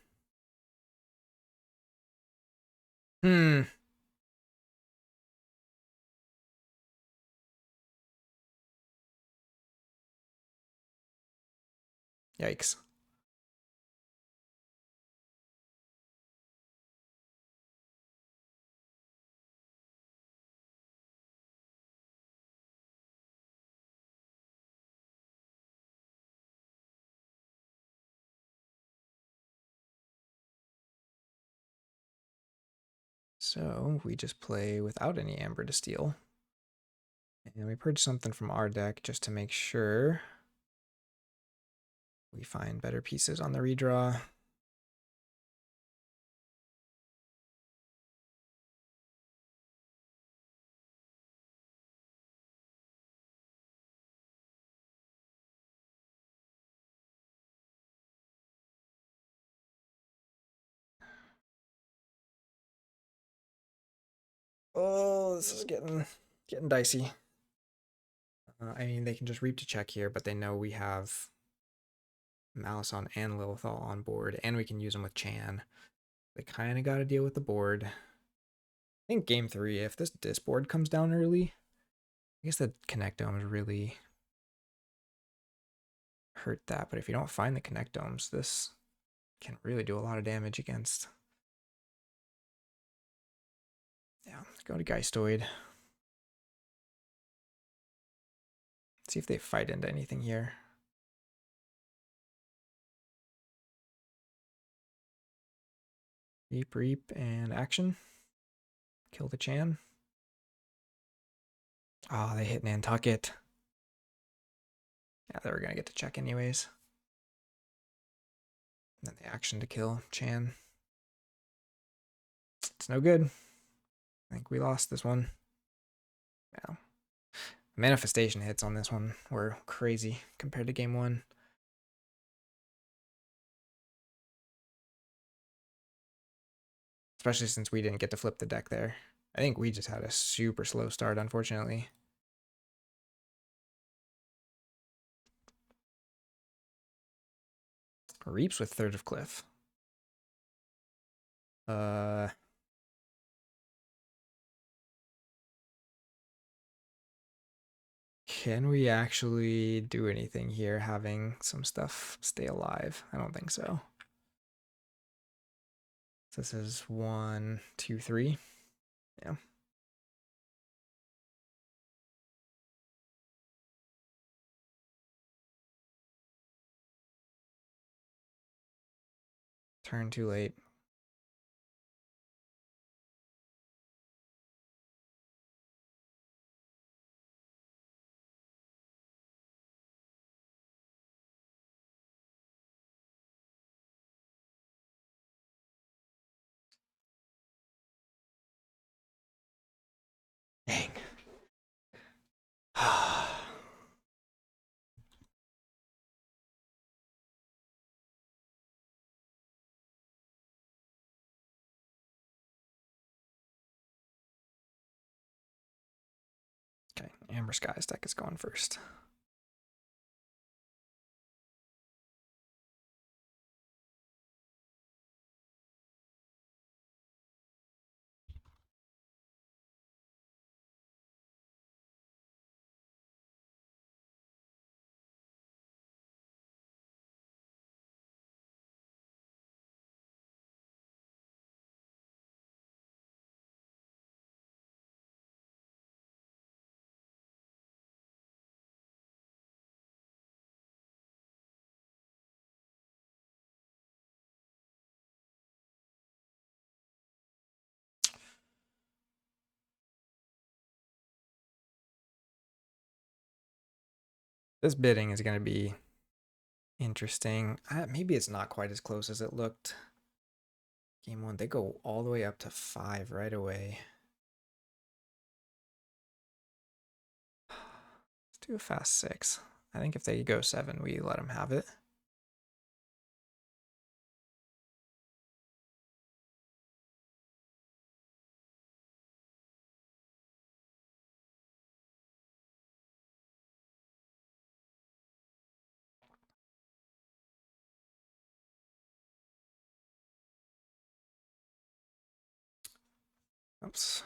Yikes. So we just play without any Amber to steal. And we purge something from our deck just to make sure we find better pieces on the redraw. Oh, this is getting dicey. I mean, they can just reap to check here, but they know we have Malison and Lilithal on board, and we can use them with Chan. They kind of got to deal with the board. I think game 3, if this disc board comes down early, I guess the Connectomes really hurt that. But if you don't find the Connectomes, this can really do a lot of damage against. Yeah, go to Geistoid. See if they fight into anything here. Reap, and action. Kill the Chan. Oh, they hit Nantucket. Yeah, they were going to get to check anyways. And then the action to kill Chan. It's no good. I think we lost this one. Yeah. Manifestation hits on this one were crazy compared to game 1. Especially since we didn't get to flip the deck there. I think we just had a super slow start, unfortunately. Reaps with Third of Cliff. Can we actually do anything here having some stuff stay alive? I don't think so. So this is 1, 2, 3. Yeah. Turn too late. Dang. Okay, Amber Skies deck is going first. This bidding is going to be interesting. Maybe it's not quite as close as it looked. Game 1, they go all the way up to 5 right away. Let's do a fast 6. I think if they go 7, we let them have it. Oops.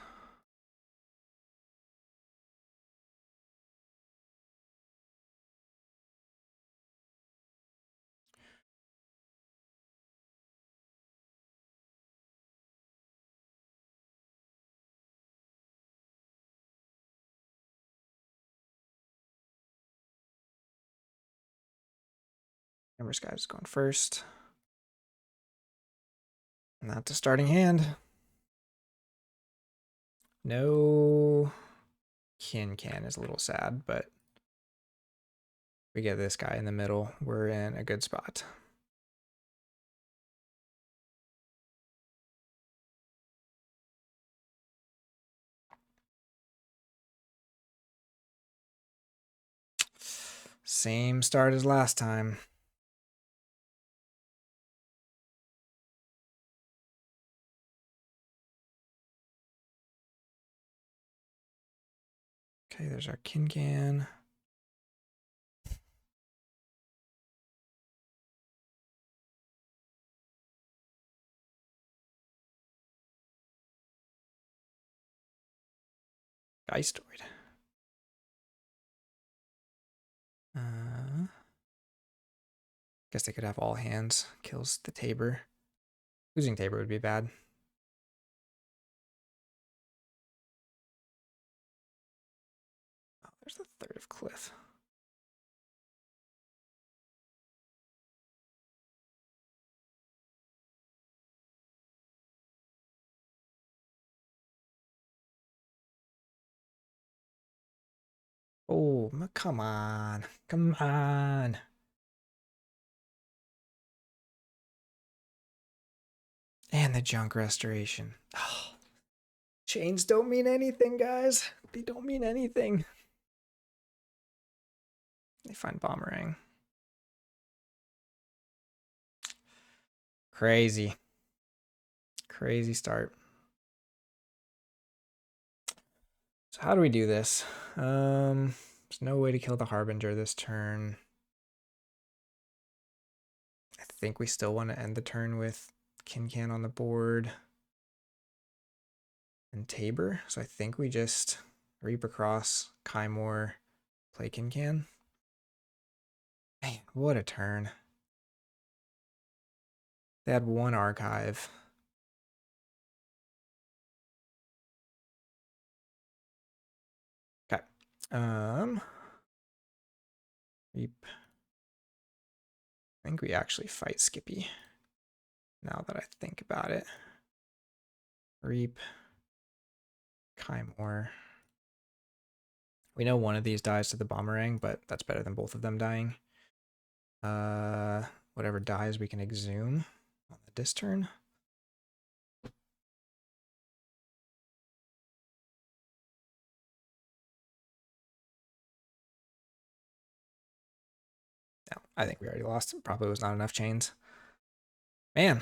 Amber Skies is going first. And that's a starting hand. No Can is a little sad, but we get this guy in the middle. We're in a good spot. Same start as last time. Okay, there's our Kincan. Geistoid. Guess they could have all hands. Kills the Tabor. Losing Tabor would be bad. Oh, there's the third of Cliff. Oh, come on. Come on. And the junk restoration. Oh, chains don't mean anything, guys. They don't mean anything. They find Bomberang. Crazy. Crazy start. So how do we do this? There's no way to kill the Harbinger this turn. I think we still want to end the turn with Kincan on the board and Tabor. So I think we just Reap Across, Kymore, play Kincan. Man, what a turn. They had one archive. Okay. Reap. I think we actually fight Skippy. Now that I think about it. Reap. Kymore. We know one of these dies to the Bomberang, but that's better than both of them dying. Whatever dies, we can exhume on the dis turn. No, I think we already lost. Probably was not enough chains. Man.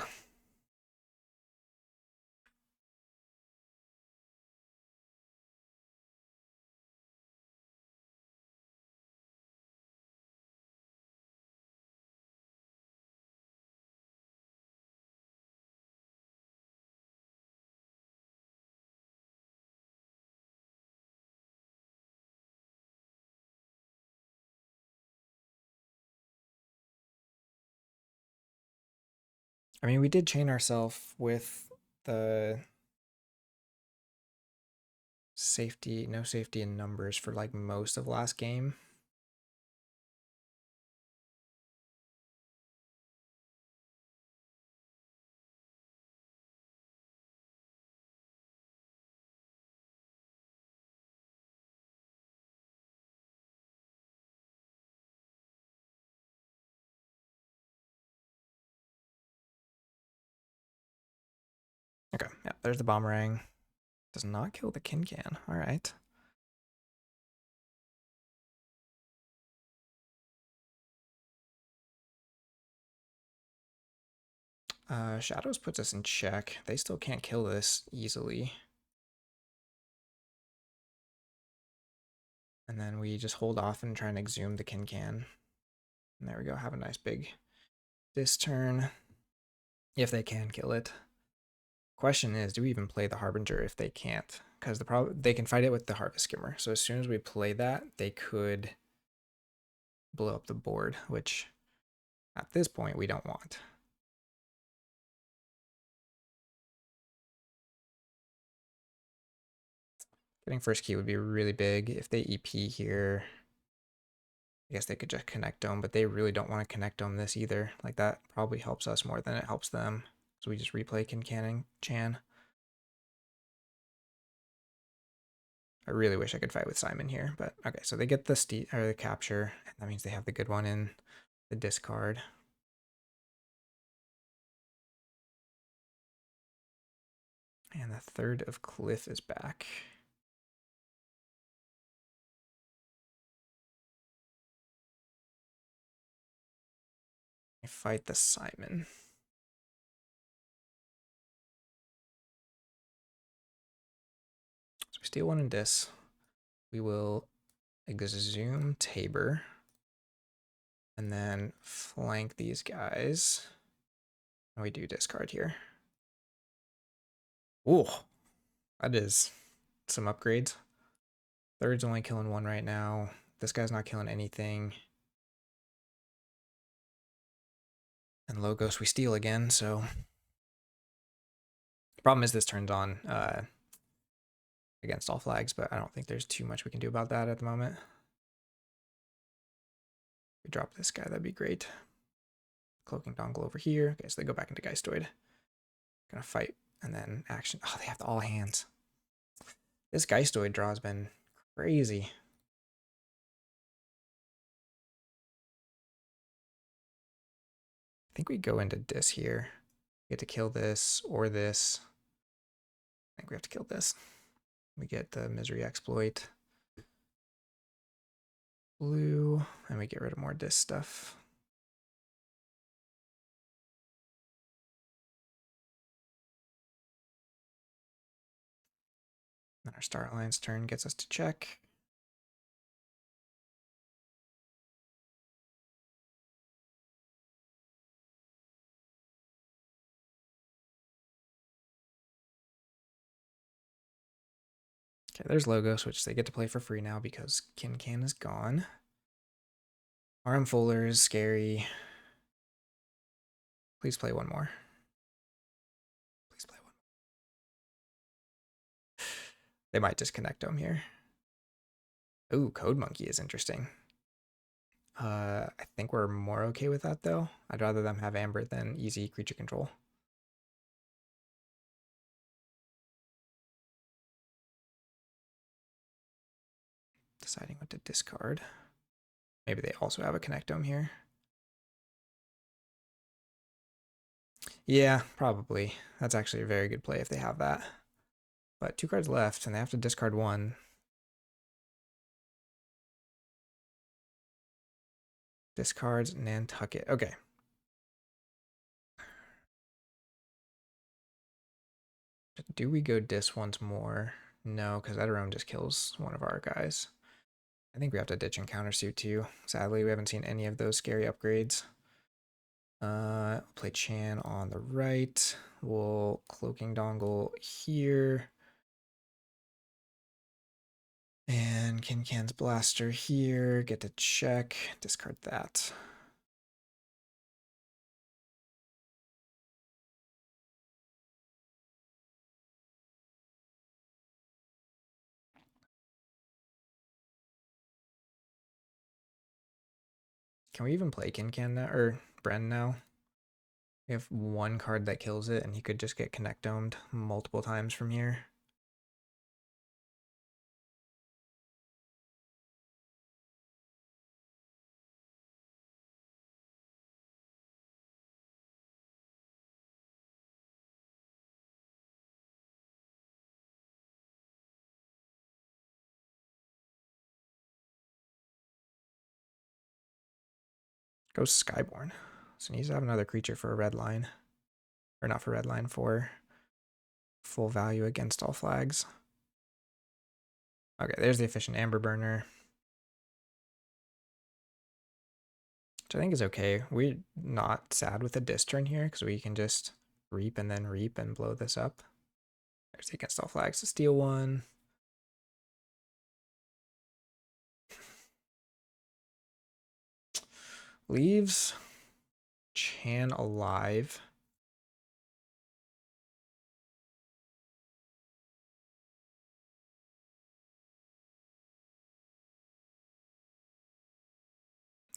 I mean, we did chain ourselves with the safety, no safety in numbers for like most of last game. Okay, yeah, there's the Bomberang. Does not kill the Kincan. All right. Shadows puts us in check. They still can't kill this easily. And then we just hold off and try and exhume the Kincan. And there we go. Have a nice big this turn. If they can kill it. Question is, do we even play the Harbinger if they can't? Because they can fight it with the Harvest Skimmer. So as soon as we play that, they could blow up the board, which at this point we don't want. Getting first key would be really big. If they EP here, I guess they could just connect dome, but they really don't want to connect dome this either. Like that probably helps us more than it helps them. So we just replay Kincanning Chan. I really wish I could fight with Simon here, but okay. So they get the capture, and that means they have the good one in the discard. And the third of Cliff is back. I fight the Simon. So we steal one in dis. We will exhume Tabor. And then flank these guys. And we do discard here. Ooh, that is some upgrades. Third's only killing one right now. This guy's not killing anything. And Logos we steal again, so. The problem is this turns on against all flags, but I don't think there's too much we can do about that at the moment. If we drop this guy, that'd be great. Cloaking Dongle over here. Okay, so they go back into Geistoid. Gonna fight, and then action. Oh, they have the all hands. This Geistoid draw has been crazy. I think we go into dis here. We get to kill this or this. I think we have to kill this. We get the Misery Exploit. Blue, and we get rid of more dis stuff. Then our Star Alliance turn gets us to check. Okay, there's Logos, which they get to play for free now because Kincan is gone. RM Fuller is scary. Please play one more. Please play one more. They might just connect them here. Ooh, Code Monkey is interesting. I think we're more okay with that though. I'd rather them have Amber than easy creature control. Deciding what to discard. Maybe they also have a Connectome here. Yeah, probably. That's actually a very good play if they have that. But 2 cards left, and they have to discard 1. Discards Nantucket. Okay. Do we go dis once more? No, because Edoram just kills one of our guys. I think we have to ditch and countersuit too. Sadly, we haven't seen any of those scary upgrades. Play Chan on the right. We'll Cloaking Dongle here. And Kincan's Blaster here. Get to check. Discard that. Can we even play Kincan now, or Bren now? We have one card that kills it, and he could just get Connect Domed multiple times from here. Go Skyborn. So he needs to have another creature for a red line. Or not for red line, for full value against all flags. Okay, there's the efficient Amber Burner. Which I think is okay. We're not sad with a disc turn here, because we can just reap and blow this up. There's the against all flags to steal one. Leaves Chan alive.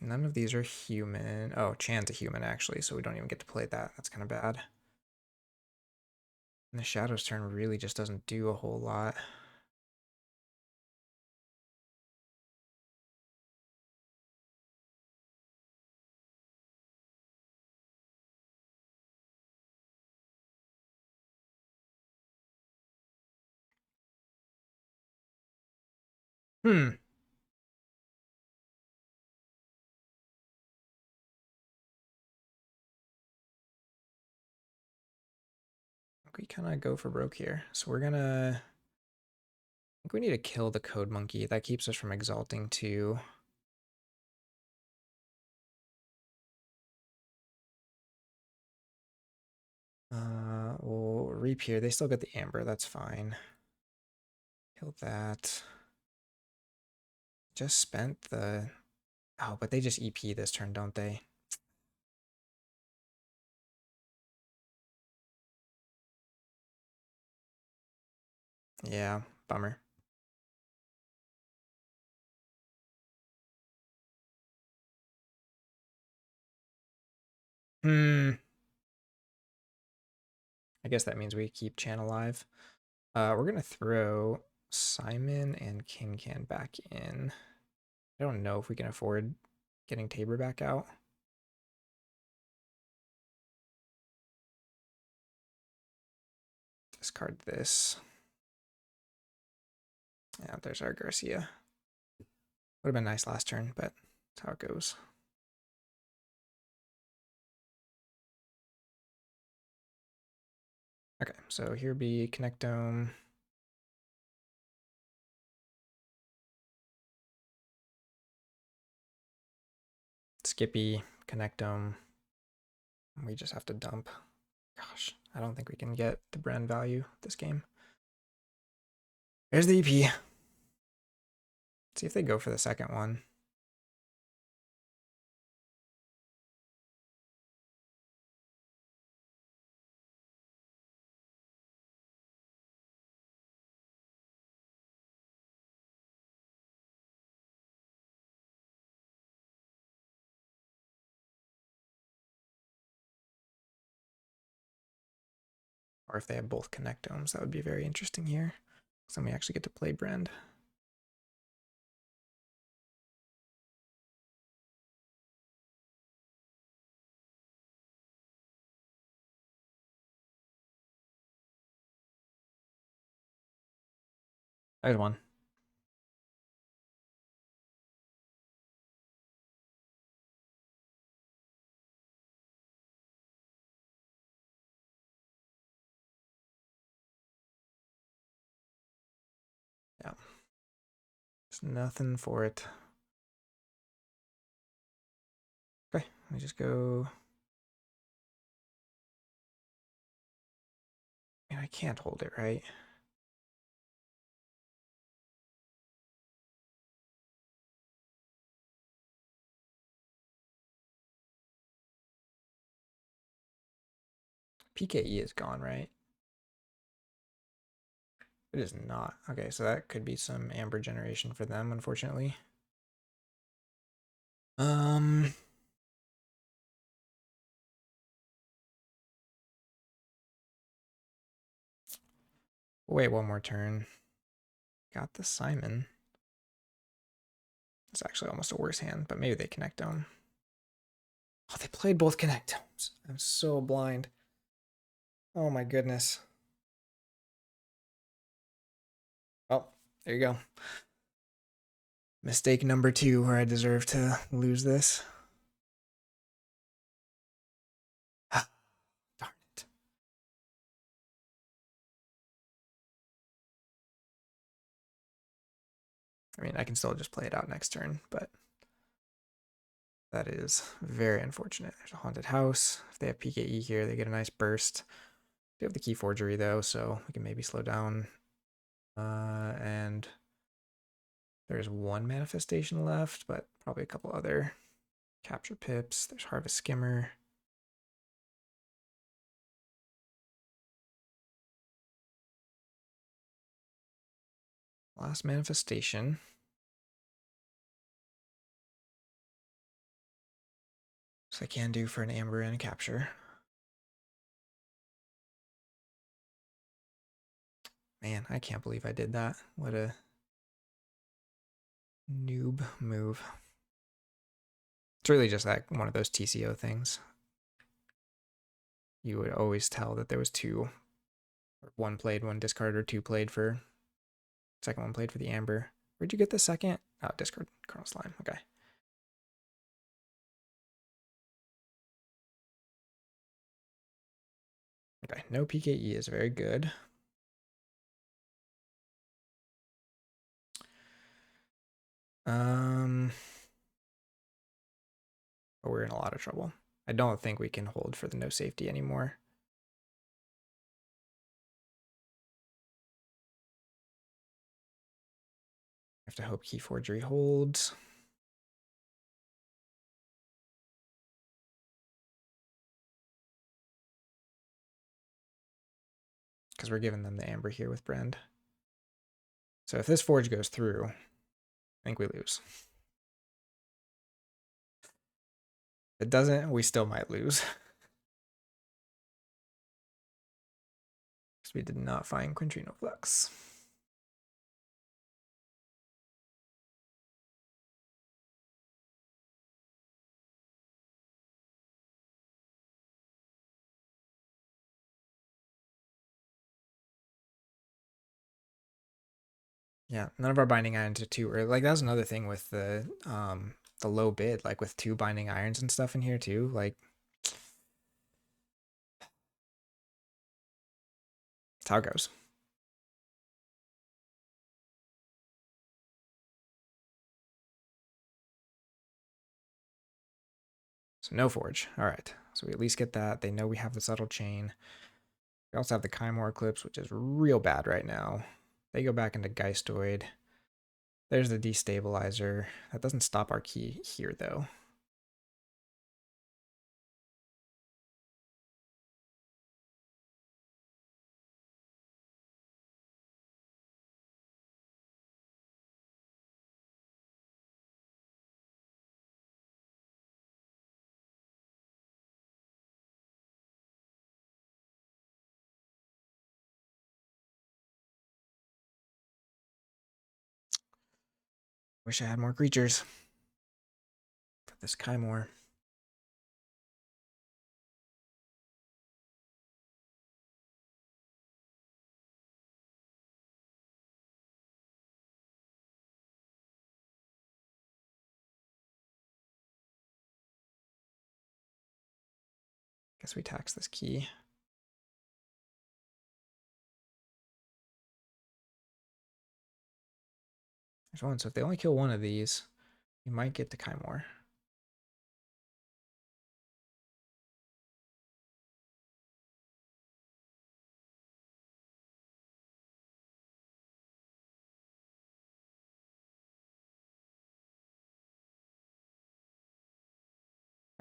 None of these are human. Oh, Chan's a human, actually, so we don't even get to play that. That's kind of bad. And the Shadow's turn really just doesn't do a whole lot. Hmm. We kind of go for broke here. So we're gonna... I think we need to kill the Code Monkey. That keeps us from exalting to... we'll reap here. They still get the Amber. That's fine. Kill that. Just spent the... Oh, but they just EP this turn, don't they? Yeah, bummer. I guess that means we keep Chan alive. We're gonna throw Simon and Kincan back in. I don't know if we can afford getting Tabor back out. Discard this. Yeah, there's our Garcia. Would have been nice last turn, but that's how it goes. Okay, so here be Connect Dome. Skippy, Connect Dome. We just have to dump. Gosh, I don't think we can get the brand value this game. There's the EP. See if they go for the second one. Or if they have both Connect Domes, that would be very interesting here. So then we actually get to play Brand. There's one. Yeah. There's nothing for it. Okay, let me just go. I mean, I can't hold it, right? PKE is gone, right? It is not. Okay, so that could be some Amber generation for them, unfortunately. Wait one more turn. Got the Simon. It's actually almost a worse hand, but maybe they connect them. Oh, they played both connect tomes. I'm so blind. Oh my goodness. Oh, there you go. Mistake number 2 where I deserve to lose this. Darn it. I mean, I can still just play it out next turn, but that is very unfortunate. There's a haunted house. If they have PKE here, they get a nice burst. They have the key forgery though, so we can maybe slow down. And there's one manifestation left, but probably a couple other capture pips. There's Harvest Skimmer. Last manifestation. So I can do for an amber and a capture. Man, I can't believe I did that. What a noob move. It's really just like one of those TCO things. You would always tell that there was two, or one played, one discarded, or two played for, second one played for the amber. Where'd you get the second? Oh, discard Colonel Slime. Okay. Okay, no PKE is very good. But we're in a lot of trouble. I don't think we can hold for the no safety anymore. I have to hope key forgery holds. Because we're giving them the amber here with Brand. So if this forge goes through, I think we lose. If it doesn't, we still might lose. Because we did not find Quintrino Flux. Yeah, none of our binding irons are too early. Like that was another thing with the low bid, like with 2 binding irons and stuff in here too. Like that's how it goes. So no forge. All right. So we at least get that. They know we have the subtle chain. We also have the Chimor Eclipse, which is real bad right now. They go back into Geistoid. There's the destabilizer. That doesn't stop our key here though. Wish I had more creatures for this Chimor. Guess we tax this key. There's one, so if they only kill one of these, we might get to Chimor.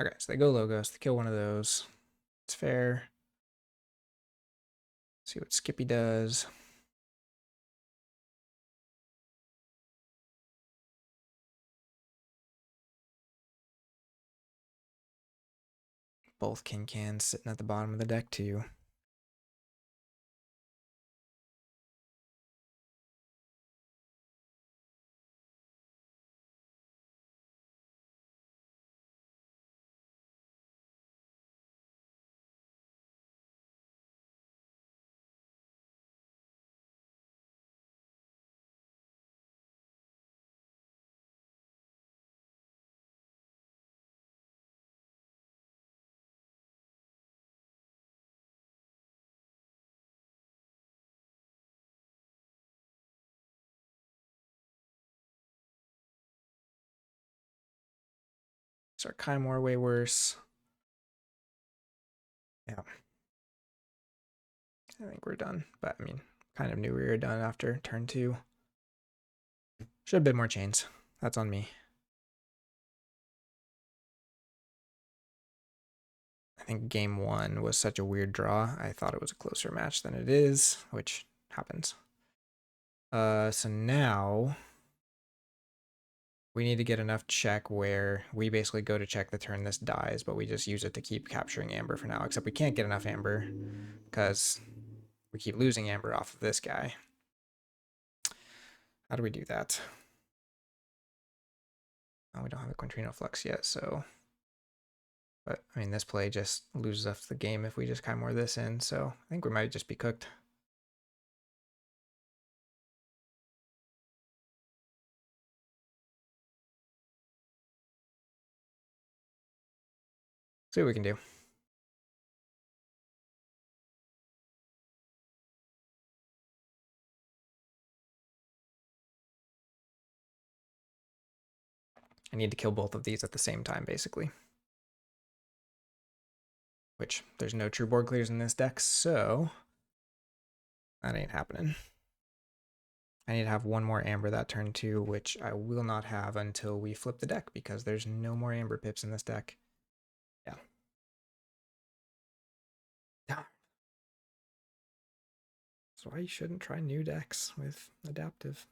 Okay, so they go Logos, they kill one of those. It's fair. See what Skippy does. Both King Cans sitting at the bottom of the deck too. So our Kymore way worse. Yeah. I think we're done. But I mean, kind of knew we were done after turn 2. Should have been more chains. That's on me. I think game 1 was such a weird draw. I thought it was a closer match than it is, which happens. So now we need to get enough check where we basically go to check the turn this dies, but we just use it to keep capturing amber for now, except we can't get enough amber because we keep losing amber off of this guy. How do we do that? Oh, we don't have a Quintrino Flux yet, so... But, I mean, this play just loses us the game if we just Kymore this in, so I think we might just be cooked. See what we can do. I need to kill both of these at the same time, basically. Which, there's no true board clears in this deck, so... that ain't happening. I need to have one more amber that turn 2, which I will not have until we flip the deck, because there's no more amber pips in this deck. Yeah. That's why you shouldn't try new decks with adaptive.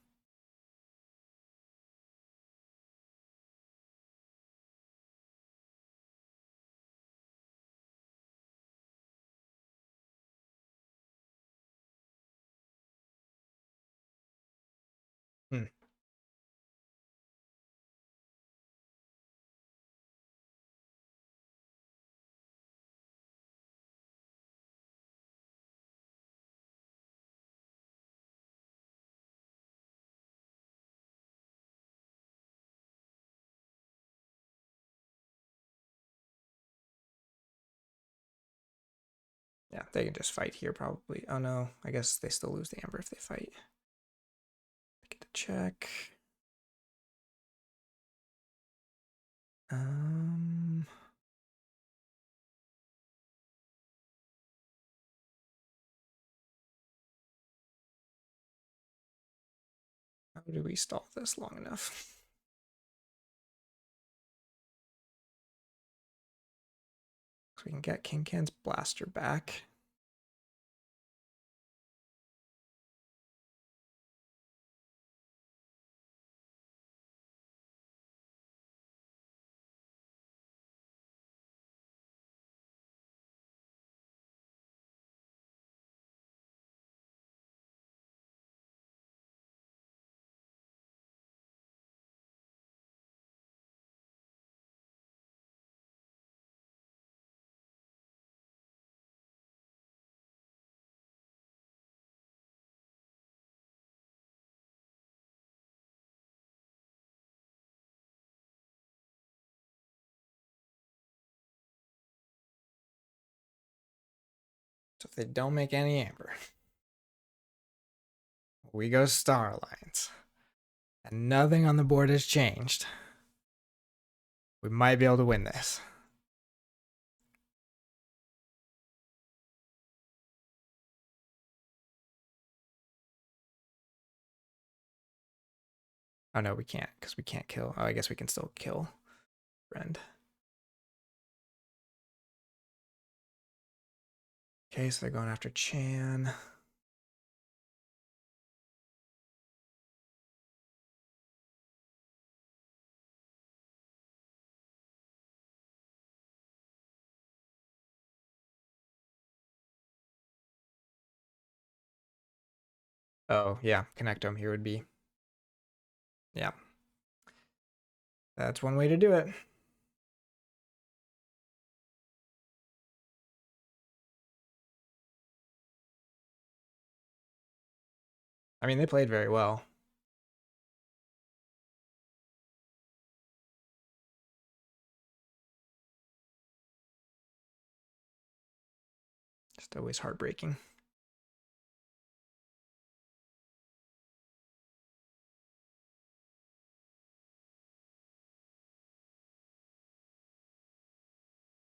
Hmm. Yeah, they can just fight here probably. Oh no, I guess they still lose the amber if they fight. Get the check. How do we stall this long enough? So we can get King Can's blaster back. So if they don't make any amber, we go Star Alliance. And nothing on the board has changed. We might be able to win this. Oh no, we can't, because we can't kill. Oh, I guess we can still kill friend. Okay, so they're going after Chan. Oh, yeah, Connectome here would be. Yeah. That's one way to do it. I mean, they played very well. Just always heartbreaking.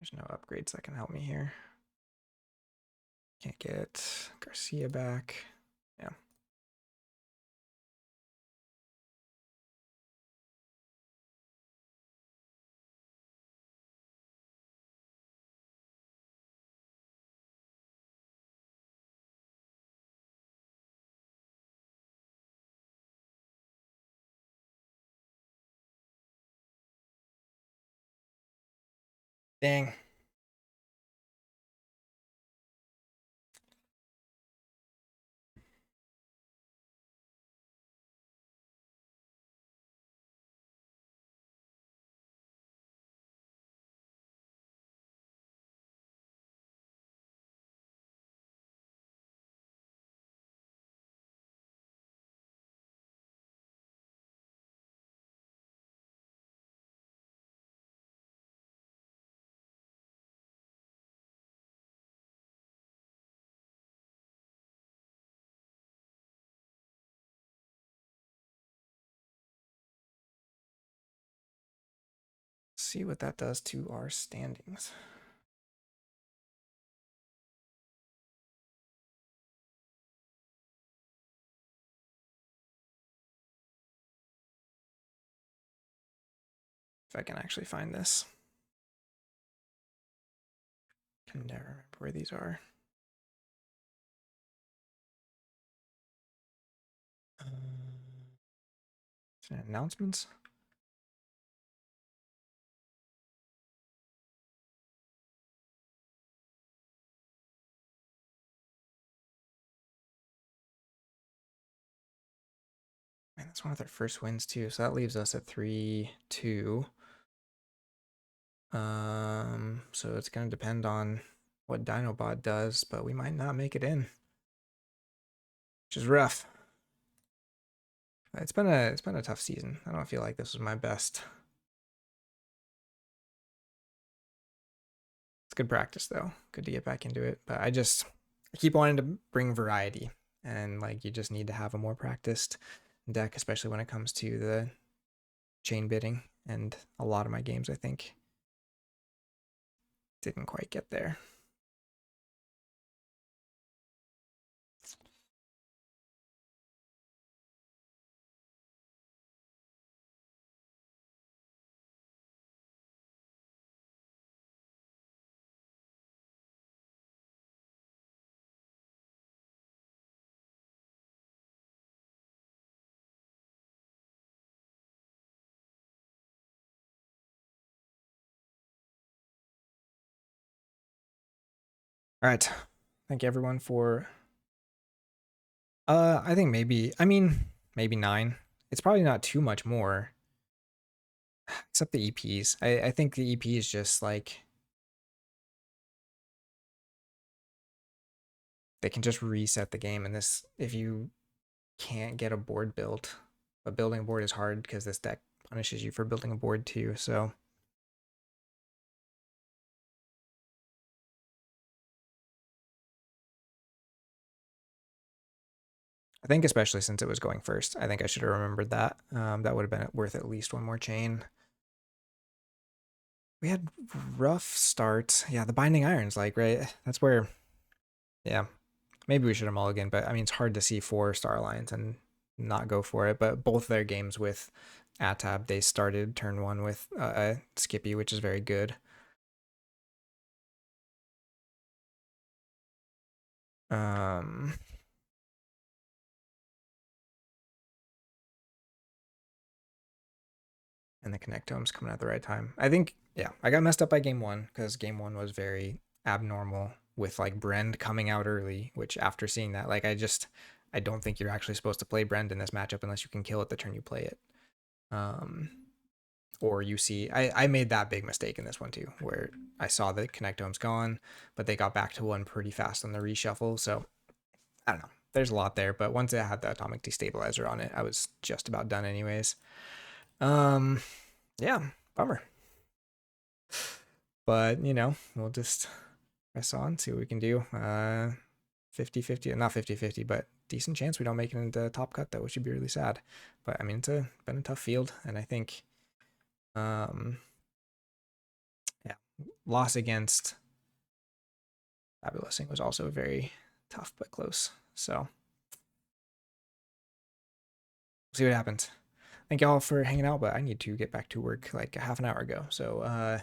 There's no upgrades that can help me here. Can't get Garcia back. Yeah. Dang. See what that does to our standings. If I can actually find this. Can never remember where these are. Announcements. Man, that's one of their first wins too. So that leaves us at 3-2. So it's gonna depend on what Dinobot does, but we might not make it in, which is rough. It's been a tough season. I don't feel like this was my best. It's good practice though. Good to get back into it. But I keep wanting to bring variety, and like you just need to have a more practiced deck, especially when it comes to the chain bidding. And a lot of my games, I think, didn't quite get there. All right. Thank you everyone for I think maybe maybe 9. It's probably not too much more. Except the EPs. I think the EP is just like they can just reset the game, and this if you can't get a board built, but building a board is hard because this deck punishes you for building a board too, so I think especially since it was going first, I think I should have remembered that. That would have been worth at least one more chain. We had rough starts. Yeah, the Binding Irons, like, right? That's where, yeah, maybe we should have mulligan, but I mean, it's hard to see 4-star lines and not go for it. But both their games with Atab, they started turn 1 with Skippy, which is very good. Um, and the Connectome's coming at the right time. I think, yeah, I got messed up by game 1 because game 1 was very abnormal with like Brend coming out early, which after seeing that, like I don't think you're actually supposed to play Brend in this matchup unless you can kill it the turn you play it. Or you see, I made that big mistake in this one too, where I saw the Connectome's gone, but they got back to 1 pretty fast on the reshuffle. So I don't know. There's a lot there, but once it had the Atomic Destabilizer on it, I was just about done anyways. Yeah, bummer. But, you know, we'll just press on, see what we can do. 50-50, not 50-50, but decent chance we don't make it into top cut though, which would be really sad. But I mean, it's been a tough field, and I think yeah, loss against Fabulousing was also very tough but close. So we'll see what happens. Thank y'all for hanging out, but I need to get back to work like a half an hour ago. So I'm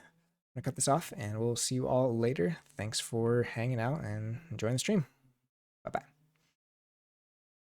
gonna cut this off and we'll see you all later. Thanks for hanging out and enjoying the stream.